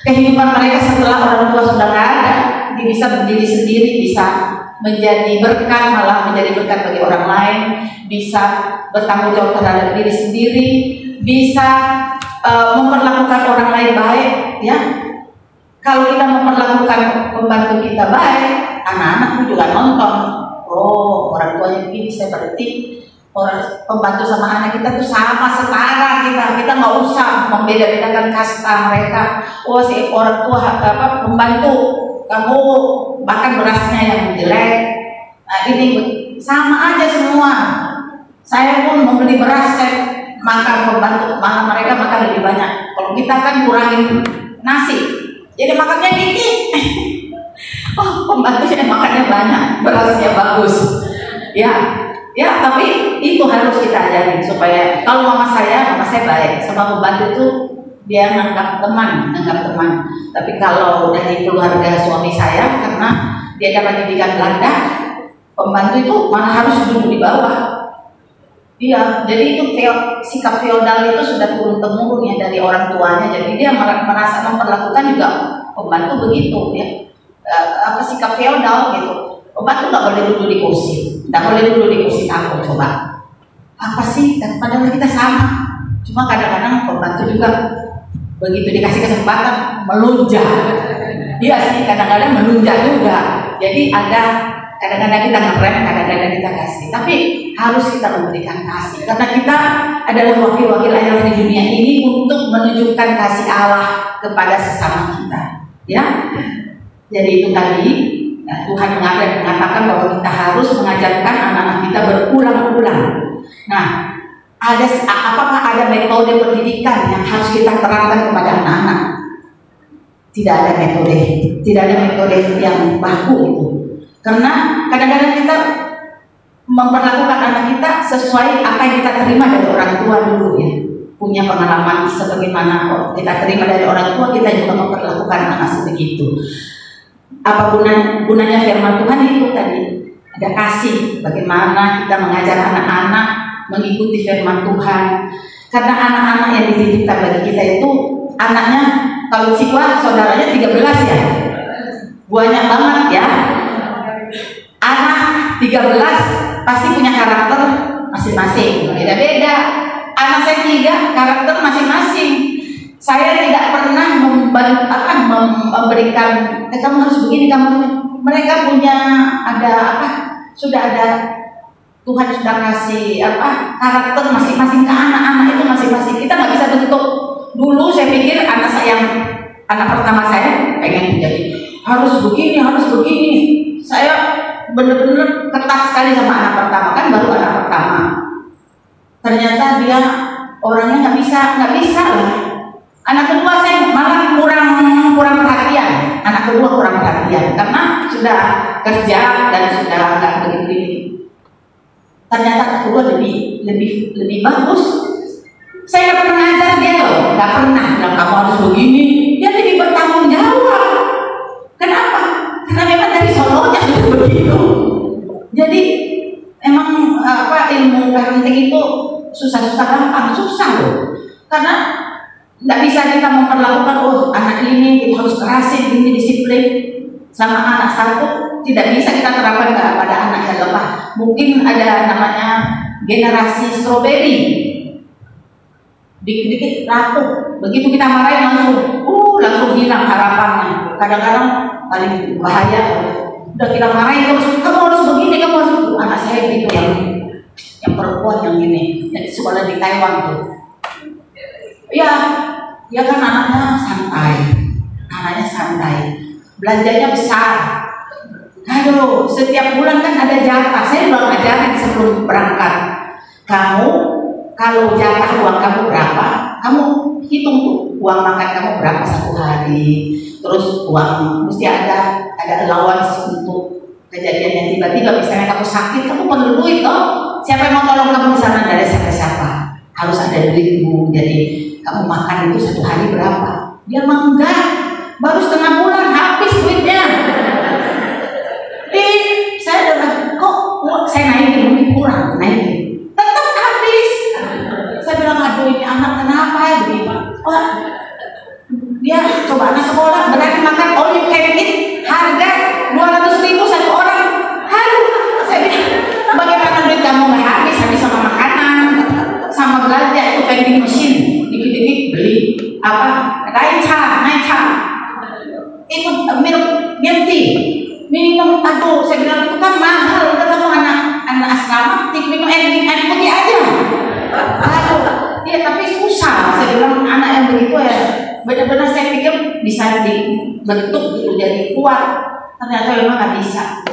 Speaker 2: kehidupan mereka setelah orang tua sudah nggak ada, dia bisa berdiri sendiri, bisa menjadi berkat, malah menjadi berkat bagi orang lain, bisa bertanggung jawab terhadap diri sendiri, bisa memperlakukan orang lain baik, ya. Kalau kita memperlakukan pembantu kita baik, anak-anak juga nonton. Oh, orang tuanya begini, saya berarti orang pembantu sama anak kita tuh sama, setara kita nggak usah membeda-bedakan kasta mereka. Oh, si orang tua pembantu kamu bahkan berasnya yang jelek, nah, ini sama aja semua. Saya pun membeli beras, saya makan pembantu, malah mereka makan lebih banyak. Kalau kita kan kurangin nasi, jadi makannya dikit. Oh, pembantu saya makannya banyak, berasnya bagus. Ya, tapi itu harus kita ajarin supaya kalau mama saya baik sama pembantu itu dia menganggap teman. Tapi kalau dari keluarga suami saya, karena dia dapat pendidikan Belanda, pembantu itu malah harus duduk di bawah. Iya, jadi itu sikap feodal itu sudah turun temurun ya dari orang tuanya. Jadi dia merasa memperlakukan juga pembantu begitu, ya. Sikap feodal gitu. Pembantu nggak boleh duduk di kursi, nggak boleh duduk di kursi tamu. Coba apa sih? Padahal kita sama. Cuma kadang-kadang pembantu juga begitu dikasih kesempatan melunjak. Iya sih, kadang-kadang melunjak juga. Jadi ada kadang-kadang kita ngerem, kadang-kadang kita kasih. Tapi harus kita memberikan kasih, karena kita adalah wakil-wakil Allah di dunia ini untuk menunjukkan kasih Allah kepada sesama kita. Ya, jadi itu tadi. Nah, Tuhan mengatakan bahwa kita harus mengajarkan anak-anak kita berulang-ulang. Nah, apakah ada metode pendidikan yang harus kita terapkan kepada anak-anak? Tidak ada metode yang baku itu. Karena kadang-kadang kita memperlakukan anak kita sesuai apa yang kita terima dari orang tua dulu, ya. Punya pengalaman sebagaimana kita terima dari orang tua, kita juga memperlakukan anak sebegitu. Apa gunanya firman Tuhan itu tadi? Ada kasih, bagaimana kita mengajar anak-anak mengikuti firman Tuhan. Karena anak-anak yang dititipkan bagi kita itu anaknya, kalau siswa saudaranya 13 ya, banyak banget ya. Anak 13 pasti punya karakter masing-masing, beda-beda. Anak saya 3 karakter masing-masing. Saya tidak pernah memberikan kamu harus begini, mereka punya sudah ada, Tuhan sudah kasih karakter masing-masing ke anak-anak itu masing-masing. Kita nggak bisa bentuk. Dulu saya pikir anak pertama saya pengen jadi harus begini. Saya benar-benar ketat sekali sama anak pertama, kan baru anak pertama. Ternyata dia orangnya nggak bisa lah. Anak kedua saya malah kurang perhatian. Anak kedua kurang perhatian karena sudah kerja dan sudah nggak begitu. Ternyata anak kedua lebih bagus. Saya nggak pernah ngajar dia loh, nggak pernah bilang kamu harus begini. Dia lebih bertanggung jawab. Kenapa? Karena memang dari solonya sudah begitu. Jadi emang ilmu parenting itu susah-susah gampang, susah loh. Karena nggak bisa kita memperlakukan anak ini kita harus kerasin, ini disiplin. Sama anak satu tidak bisa kita terapkan pada anak yang lemah. Mungkin ada namanya generasi stroberi, dikit-dikit rapuh. Begitu kita marahin langsung hilang harapannya. Kadang-kadang paling bahaya. Udah kita marahin terus, kamu harus begini, kamu harus. Anak saya gitu yang perempuan yang ini, yang sekolah di Taiwan tuh. Ya kan anaknya santai, belanjanya besar. Aduh, setiap bulan kan ada jatah. Saya udah ngajarin sebelum berangkat. Kamu kalau jatah uang kamu berapa, kamu hitung tuh uang makan kamu berapa satu hari. Terus uang mesti ada allowance untuk kejadian yang tiba-tiba, misalnya kamu sakit, kamu perlu duit toh. Siapa yang mau tolong kamu di sana? Dari siapa? Harus ada duitmu. Jadi kamu makan itu satu hari berapa? Dia mah enggak, baru setengah bulan habis duitnya. vending machine, dikit-dikit beli apa? Naicha, itu minum tea, minum. Aduh, saya bilang itu kan mahal, udah kamu anak asrama, minum air putih aja. Aduh, iya tapi susah. Saya bilang anak yang begitu ya, benar-benar saya pikir bisa dibentuk gitu jadi kuat. Ternyata memang nggak bisa.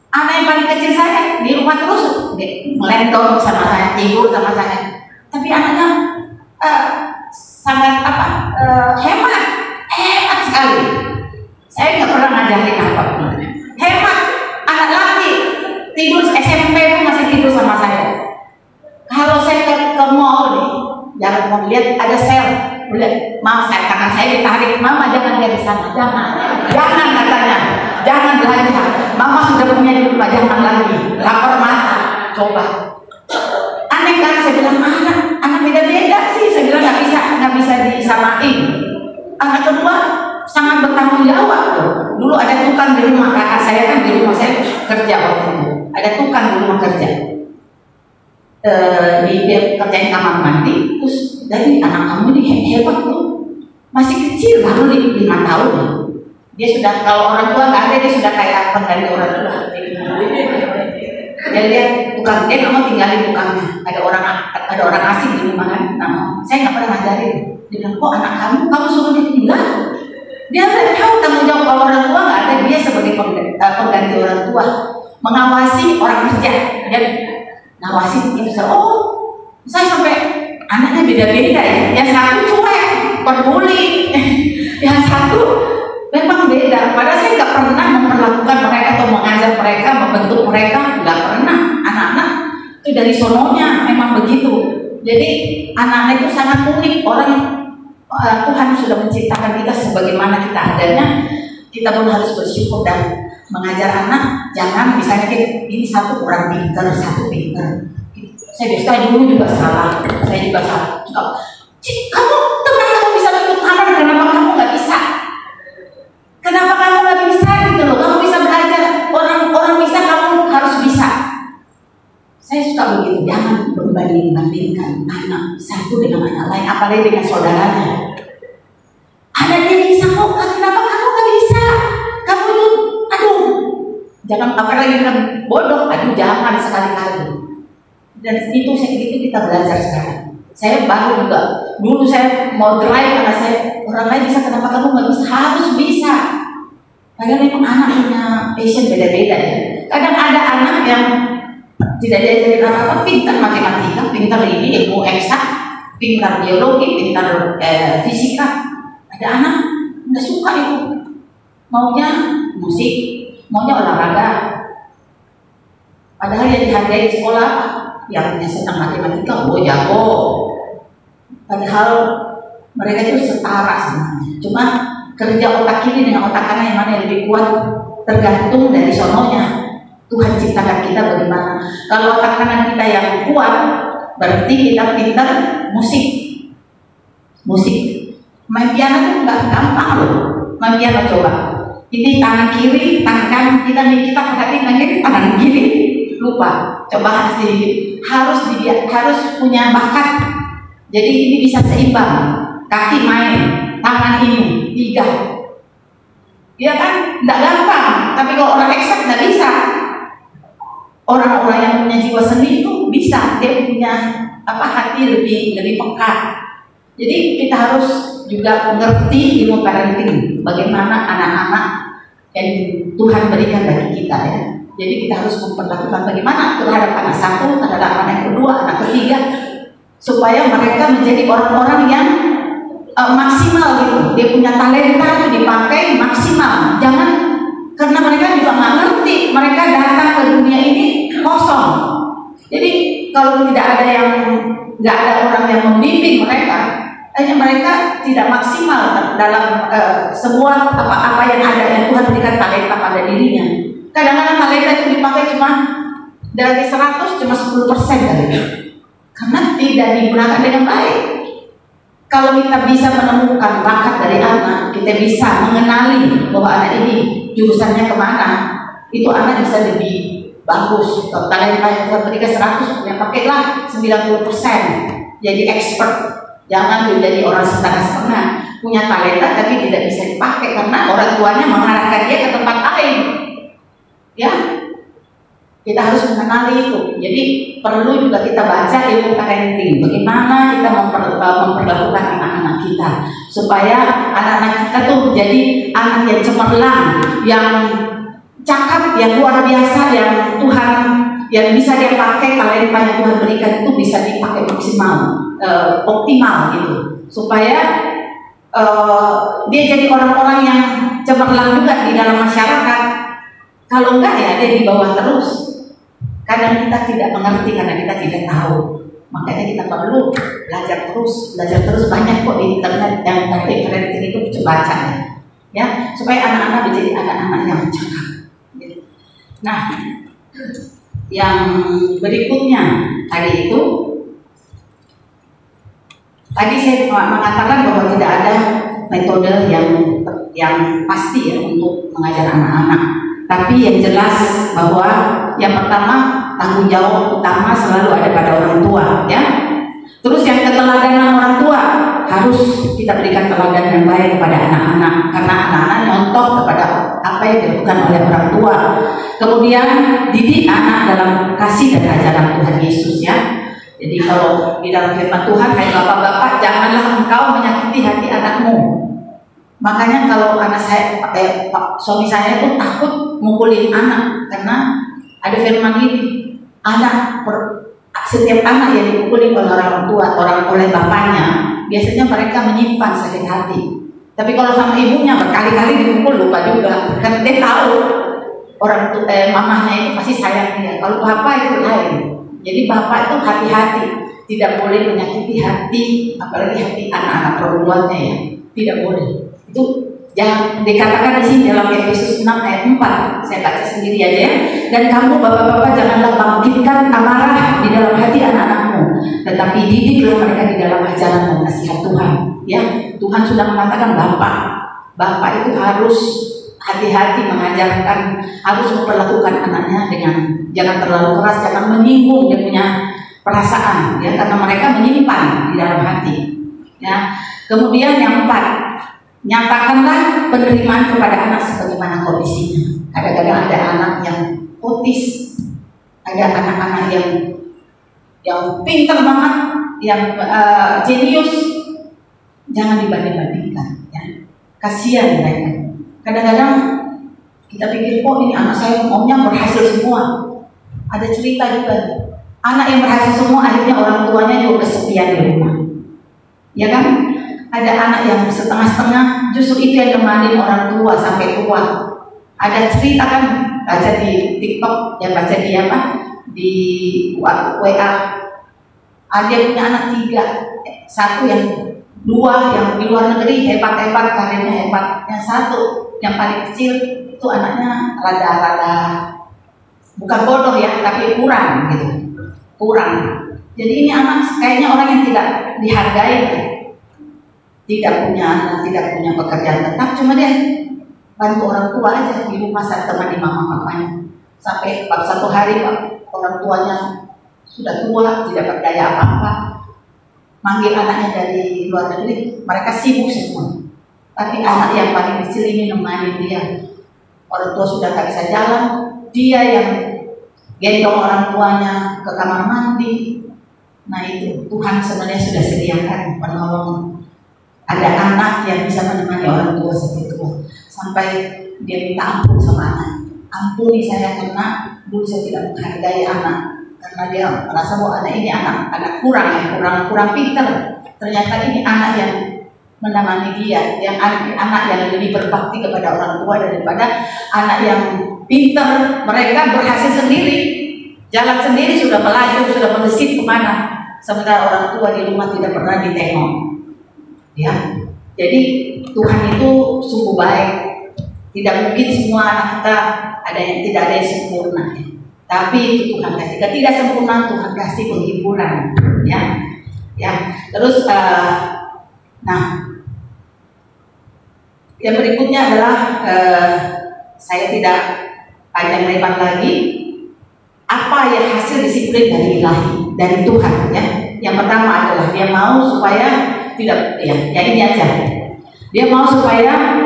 Speaker 2: Anak yang paling kecil saya di rumah terus melendong sama saya, tidur sama saya. Tapi anaknya sangat hemat sekali. Saya nggak pernah ngajarin apa. Hemat, anak laki tidur SMP pun masih tidur sama saya. Kalau saya ke mall nih, jangan mau lihat ada sale, lihat, mama saya tangan saya ditarik, mama jangan lihat di sana, jangan katanya, jangan belanja, mama sudah punya di rumah, jangan lagi, lapar mata, coba. Aneh kan, saya bilang anak beda-beda sih, saya bilang nggak bisa disamain. Anak kedua sangat bertanggung jawab tuh. Dulu ada tukang di rumah kakak saya kan di rumah saya kerja waktu itu, ada tukang di rumah kerja. Dia kerjain kamar mandi, terus dari anak kamu ini hebat tuh, masih kecil baru 5 tahun. Dia sudah, kalau orang tua nggak ada, dia sudah kayak pengganti orang tua. Dia lihat tukang, dia nggak mau tinggalin tukangnya. Ada orang asing di rumah kan, saya nggak pernah ngajarin. Dia bilang, kok anak kamu suruh dia tinggal? Dia nggak tahu tanggung jawab kalau orang tua nggak ada, dia sebagai pengganti orang tua, mengawasi orang kerja. Dia ngawasi itu saya sampai anaknya beda-beda ya. Yang satu cuek, peduli, yang satu memang beda. Padahal saya nggak pernah memperlakukan mereka atau mengajar mereka, membentuk mereka, nggak pernah. Anak-anak itu dari sononya memang begitu. Jadi anak-anak itu sangat unik. Tuhan sudah menciptakan kita sebagaimana kita adanya. Kita pun harus bersyukur dan mengajar anak. Jangan misalnya ini satu kurang pintar, satu pintar. Saya dulu juga salah. Saya juga salah. Kamu bisa tutup kamar, kenapa kamu nggak bisa? Kenapa kamu nggak bisa gitu loh? Kamu bisa belajar. Orang bisa, kamu harus bisa. Saya suka begitu. Jangan membanding-bandingkan anak satu dengan anak lain, apalagi dengan saudaranya. Anaknya bisa kok, kenapa kamu nggak bisa? Kamu tuh, aduh, jangan apalagi bilang bodoh, aduh jangan sekali-kali. Dan itu kita belajar sekarang. Saya baru juga, dulu saya mau drive karena orang lain bisa, kenapa kamu nggak bisa? Harus bisa. Padahal memang anak punya passion beda-beda ya. Kadang ada anak yang tidak diajarin apa-apa, pintar matematika, pintar ini ilmu eksak, pintar biologi, pintar fisika. Ada anak nggak suka itu, maunya musik, maunya olahraga. Padahal yang dihargai di sekolah, yang senang matematika, jago. Padahal mereka itu setara sebenarnya. Cuma kerja otak kiri dengan otak kanan yang mana yang lebih kuat tergantung dari sononya. Tuhan ciptakan kita bagaimana. Kalau otak kanan kita yang kuat, berarti kita pintar musik. Main piano itu nggak gampang loh. Main piano coba. Ini tangan kiri, tangan kanan kita perhatiin tangan kiri, tangan kiri lupa. Coba harus punya bakat. Jadi ini bisa seimbang. Kaki main, tangan ini 3. Ya kan, nggak gampang. Tapi kalau orang eksak nggak bisa. Orang-orang yang punya jiwa seni itu bisa. Dia punya hati lebih peka. Jadi kita harus juga mengerti ilmu parenting, bagaimana anak-anak yang Tuhan berikan bagi kita ya. Jadi kita harus memperlakukan bagaimana terhadap anak satu, terhadap anak kedua, anak ketiga, supaya mereka menjadi orang-orang yang maksimal gitu. Dia punya talenta itu dipakai maksimal. Jangan karena mereka juga nggak ngerti, mereka datang ke dunia ini kosong. Jadi kalau nggak ada orang yang membimbing mereka, hanya mereka tidak maksimal dalam semua apa yang ada yang Tuhan berikan talenta pada dirinya. Kadang-kadang talenta itu dipakai cuma dari 100 cuma 10% dari itu, karena tidak digunakan dengan baik. Kalau kita bisa menemukan bakat dari anak, kita bisa mengenali bahwa anak ini jurusannya kemana, itu anak bisa lebih bagus. Kalau talenta yang Tuhan berikan 100, ya pakailah 90%. jadi expert. Jangan jadi orang setengah-setengah, punya talenta tapi tidak bisa dipakai karena orang tuanya mengarahkan dia ke tempat lain. Ya, kita harus mengenali itu. Jadi perlu juga kita baca ilmu parenting. Bagaimana kita memperlakukan anak-anak kita supaya anak-anak kita tuh jadi anak yang cemerlang, yang cakap, yang luar biasa, yang Tuhan yang bisa dia pakai, talenta yang Tuhan berikan itu bisa dipakai maksimal, optimal gitu, supaya dia jadi orang-orang yang cemerlang juga di dalam masyarakat. Kalau enggak ya dia di bawah terus. Kadang kita tidak mengerti karena kita tidak tahu. Makanya kita perlu belajar terus banyak kok di internet yang parenting itu bisa baca ya, supaya anak-anak menjadi anak-anak yang cakap. Nah, yang berikutnya tadi saya mengatakan bahwa tidak ada metode yang pasti ya untuk mengajar anak-anak. Tapi yang jelas bahwa yang pertama tanggung jawab utama selalu ada pada orang tua, ya. Terus yang keteladanan orang tua harus kita berikan teladan yang baik kepada anak-anak karena anak-anak nyontoh kepada apa yang dilakukan oleh orang tua. Kemudian didik anak dalam kasih dan ajaran Tuhan Yesus, ya. Jadi kalau di dalam firman Tuhan, hai bapak-bapak, janganlah engkau menyakiti hati anakmu. Makanya kalau anak saya, suami saya itu takut mukulin anak karena ada firman ini, setiap anak yang dipukuli oleh orang tua, oleh bapaknya, biasanya mereka menyimpan sakit hati. Tapi kalau sama ibunya berkali-kali dipukul, lupa juga, kan dia tahu mamahnya itu pasti sayang dia. Kalau bapak itu lain. Jadi bapak itu hati-hati, tidak boleh menyakiti hati, apalagi hati anak-anak perempuannya, ya, tidak boleh. Itu yang dikatakan di sini dalam Efesus 6 ayat 4, saya baca sendiri aja ya. Dan kamu bapak-bapak janganlah bangkitkan amarah di dalam hati anak-anakmu, tetapi didiklah mereka di dalam ajaran dan nasihat Tuhan. Ya, Tuhan sudah mengatakan bapak itu harus hati-hati mengajarkan, harus memperlakukan anaknya dengan jangan terlalu keras, jangan menyinggung dia punya perasaan, ya, karena mereka menyimpan di dalam hati. Ya, kemudian yang 4, nyatakanlah penerimaan kepada anak sebagaimana kondisinya. Kadang-kadang ada anak yang otis, ada anak-anak yang pintar banget, yang jenius, jangan dibanding-bandingkan, ya. Kasihan mereka. Kadang-kadang kita pikir, oh ini anak saya maunya berhasil semua. Ada cerita juga, anak yang berhasil semua akhirnya orang tuanya juga kesepian di rumah, ya kan? Ada anak yang setengah-setengah, justru itu yang nemani orang tua sampai tua. Ada cerita kan, baca di TikTok, yang baca di apa? Di WA. Ada punya anak 3, 2 yang di luar negeri hebat-hebat, karirnya hebat. Yang 1 yang paling kecil itu anaknya rada-rada bukan bodoh ya, tapi kurang gitu. Kurang. Jadi ini anak kayaknya orang yang tidak dihargai, tidak punya pekerjaan tetap, cuma dia bantu orang tua aja di rumah saat temani mama papanya. Sampai suatu hari orang tuanya sudah tua, tidak berdaya apa-apa, manggil anaknya dari luar negeri, mereka sibuk semua. Tapi anak yang paling kecil ini nemani dia. Orang tua sudah tak bisa jalan, dia yang gendong orang tuanya ke kamar mandi. Nah itu Tuhan sebenarnya sudah sediakan penolong. Ada anak yang bisa menemani orang tua seperti itu, sampai dia minta ampun sama anak. Ampuni saya karena dulu saya tidak menghargai anak, karena dia merasa bahwa anak ini anak kurang pintar. Ternyata ini anak yang menemani dia, yang anak yang lebih berbakti kepada orang tua daripada anak yang pintar. Mereka berhasil sendiri, jalan sendiri, sudah melaju, sudah mengesit kemana, sementara orang tua di rumah tidak pernah ditengok. Ya, jadi Tuhan itu sungguh baik. Tidak mungkin semua anak kita tidak ada yang sempurna, ya. Tapi itu Tuhan kasih. Ketika sempurna Tuhan kasih penghiburan, ya. Terus, nah, yang berikutnya adalah saya tidak panjang lebar lagi. Apa yang hasil disiplin dari Ilahi, dari Tuhan, ya. Yang pertama adalah dia mau supaya tidak, ya ini aja. Dia mau supaya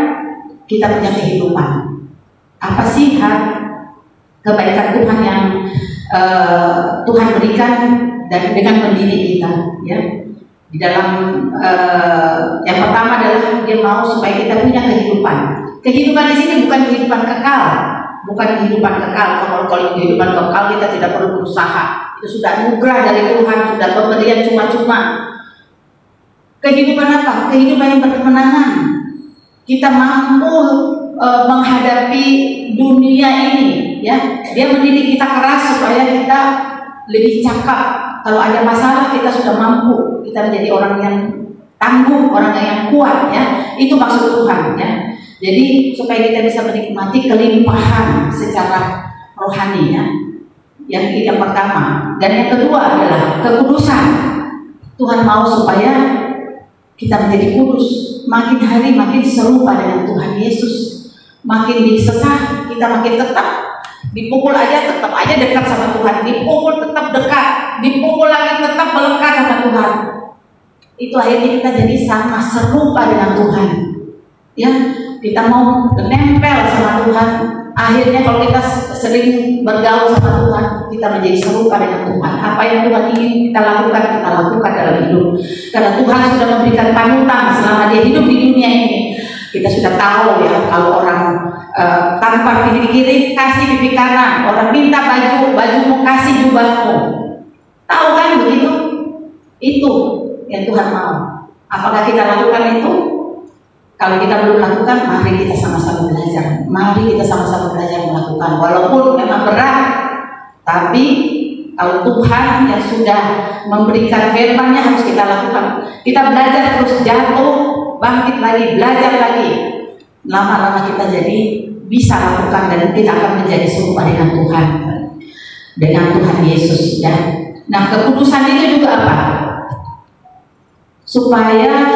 Speaker 2: kita punya kehidupan. Apa sih kebaikan Tuhan yang Tuhan berikan dan dengan mendidik kita, ya? Di dalam yang pertama adalah dia mau supaya kita punya kehidupan. Kehidupan di sini bukan kehidupan kekal, bukan kehidupan kekal. Kalau kehidupan kekal kita tidak perlu berusaha. Itu sudah anugerah dari Tuhan, sudah pemberian cuma-cuma. Kehidupan apa? Kehidupan yang berkemenangan. Kita mampu menghadapi dunia ini, ya. Dia mendidik kita keras supaya kita lebih cakap. Kalau ada masalah kita sudah mampu, kita menjadi orang yang tangguh, orang yang kuat, ya. Itu maksud Tuhan, ya. Jadi supaya kita bisa menikmati kelimpahan secara rohani, ya. Yang pertama. Dan yang kedua adalah kekudusan. Tuhan mau supaya kita menjadi kudus. Makin hari makin serupa dengan Tuhan Yesus. Makin disesah kita makin tetap. Dipukul aja tetap aja dekat sama Tuhan. Dipukul tetap dekat. Dipukul lagi tetap melekat sama Tuhan. Itu akhirnya kita jadi sama serupa dengan Tuhan. Ya, kita mau menempel sama Tuhan. Akhirnya kalau kita sering bergaul sama Tuhan, kita menjadi serupa dengan Tuhan. Apa yang Tuhan ingin kita lakukan dalam hidup. Karena Tuhan sudah memberikan panutan selama dia hidup di dunia ini. Kita sudah tahu, ya, kalau orang tanpa pipi kiri kasih pipi kanan, orang minta bajumu kasih jubahmu. Tahu kan begitu? Itu yang Tuhan mau. Apakah kita lakukan itu? Kalau kita belum lakukan, mari kita sama-sama belajar. Mari kita sama-sama belajar melakukan. Walaupun memang berat, tapi kalau Tuhan yang sudah memberikan firman-Nya harus kita lakukan. Kita belajar terus, jatuh, bangkit lagi, belajar lagi. Lama-lama kita jadi bisa lakukan dan kita akan menjadi serupa dengan Tuhan, dengan Tuhan Yesus, ya. Nah, kekudusan itu juga apa? Supaya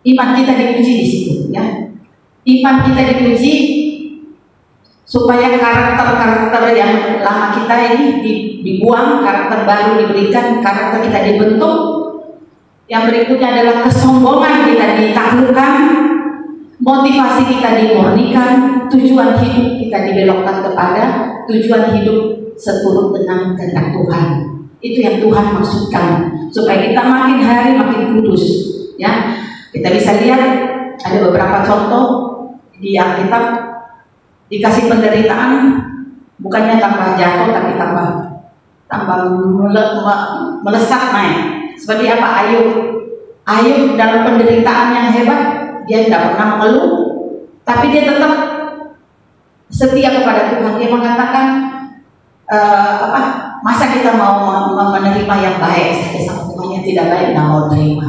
Speaker 2: iman kita dipuji di situ, ya. Iman kita dipuji supaya karakter-karakter yang lama kita ini dibuang, karakter baru diberikan, karakter kita dibentuk. Yang berikutnya adalah kesombongan kita ditaklukkan, motivasi kita dimurnikan, tujuan hidup kita dibelokkan kepada tujuan hidup seturut dengan kehendak Tuhan. Itu yang Tuhan maksudkan, supaya kita makin hari makin kudus, ya. Kita bisa lihat ada beberapa contoh di Alkitab, dikasih penderitaan bukannya tambah jatuh tapi tambah melesat naik. Seperti apa Ayub dalam penderitaan yang hebat, dia tidak pernah mengeluh, tapi dia tetap setia kepada Tuhan. Dia mengatakan masa kita mau menerima yang baik saja sama Tuhan, yang tidak baik nggak mau terima.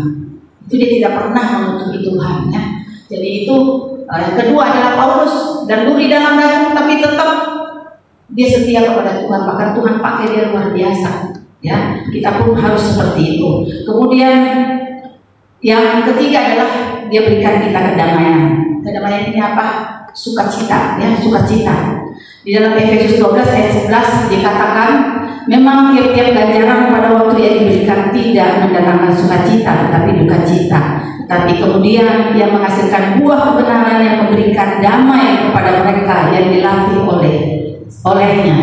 Speaker 2: Itu dia tidak pernah menutupi Tuhan, ya. Jadi itu yang kedua adalah Paulus, dan duri dalam daging tapi tetap dia setia kepada Tuhan. Bahkan Tuhan pakai dia luar biasa, ya. Kita pun harus seperti itu. Kemudian yang ketiga adalah dia berikan kita kedamaian. Kedamaian ini apa? Sukacita, ya, sukacita. Di dalam Efesus 12 ayat 11 dikatakan, memang tiap-tiap ganjaran pada waktu yang diberikan tidak mendatangkan sukacita tetapi duka cita. Tapi kemudian ia menghasilkan buah kebenaran yang memberikan damai kepada mereka yang dilatih olehnya.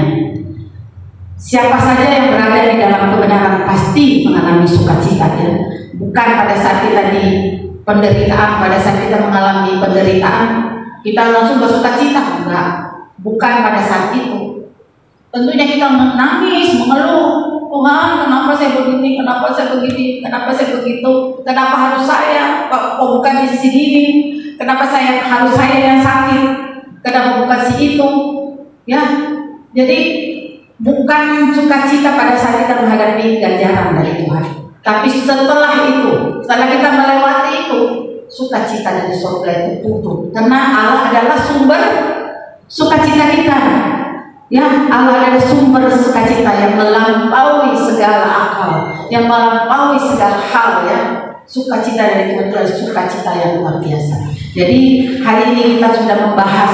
Speaker 2: Siapa saja yang berada di dalam kebenaran pasti mengalami sukacita, ya. Bukan pada saat kita di penderitaan, pada saat kita mengalami penderitaan kita langsung bersukacita, enggak. Bukan pada saat itu. Tentunya kita menangis, mengeluh, Tuhan, kenapa saya begini, kenapa saya begini, kenapa saya begitu, kenapa harus saya, kok bukan di sini ini, kenapa harus saya yang sakit, kenapa bukan si itu, ya. Jadi bukan sukacita pada saat kita menghadapi ganjaran dari Tuhan, tapi setelah itu, setelah kita melewati itu, sukacita dari surga itu tutup, karena Allah adalah sumber sukacita kita. Ya, Allah adalah sumber sukacita yang melampaui segala akal, yang melampaui segala hal, ya. Sukacita dari Tuhan adalah sukacita yang luar biasa. Jadi hari ini kita sudah membahas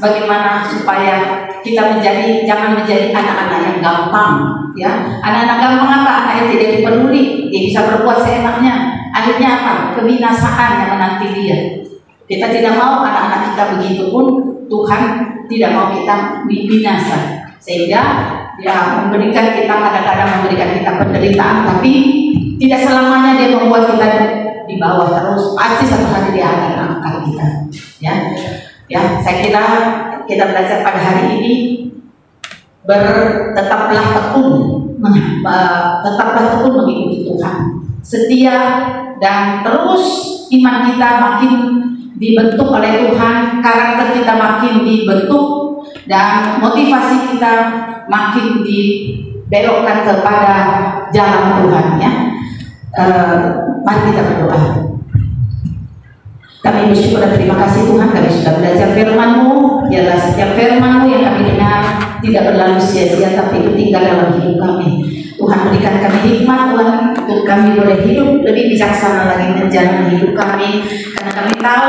Speaker 2: bagaimana supaya kita jangan menjadi anak-anak yang gampang, ya. Anak-anak gampang apa?
Speaker 3: anaknya tidak peduli, dia bisa berbuat seenaknya. Akhirnya apa? Kebinasaan yang menanti dia. Kita tidak mau anak-anak kita begitu pun, Tuhan tidak mau kita binasa. Sehingga dia memberikan kita, kadang-kadang memberikan kita penderitaan, tapi tidak selamanya dia membuat kita di bawah terus. Pasti satu hari dia akan angkat kita. Ya, saya kira kita belajar pada hari ini, tetaplah tekun mengikuti Tuhan, setia, dan terus iman kita makin dibentuk oleh Tuhan, karakter kita makin dibentuk, dan motivasi kita makin dibelokkan kepada jalan Tuhan. Ya, mari kita berdoa. Kami bersyukur dan terima kasih Tuhan, kami sudah belajar firman-Mu. Biarlah setiap firman-Mu yang kami dengar tidak berlalu sia-sia, tapi itu tinggal dalam hidup kami. Tuhan berikan kami hikmat, Tuhan, untuk kami boleh hidup lebih bijaksana lagi menjalani hidup kami, karena kami tahu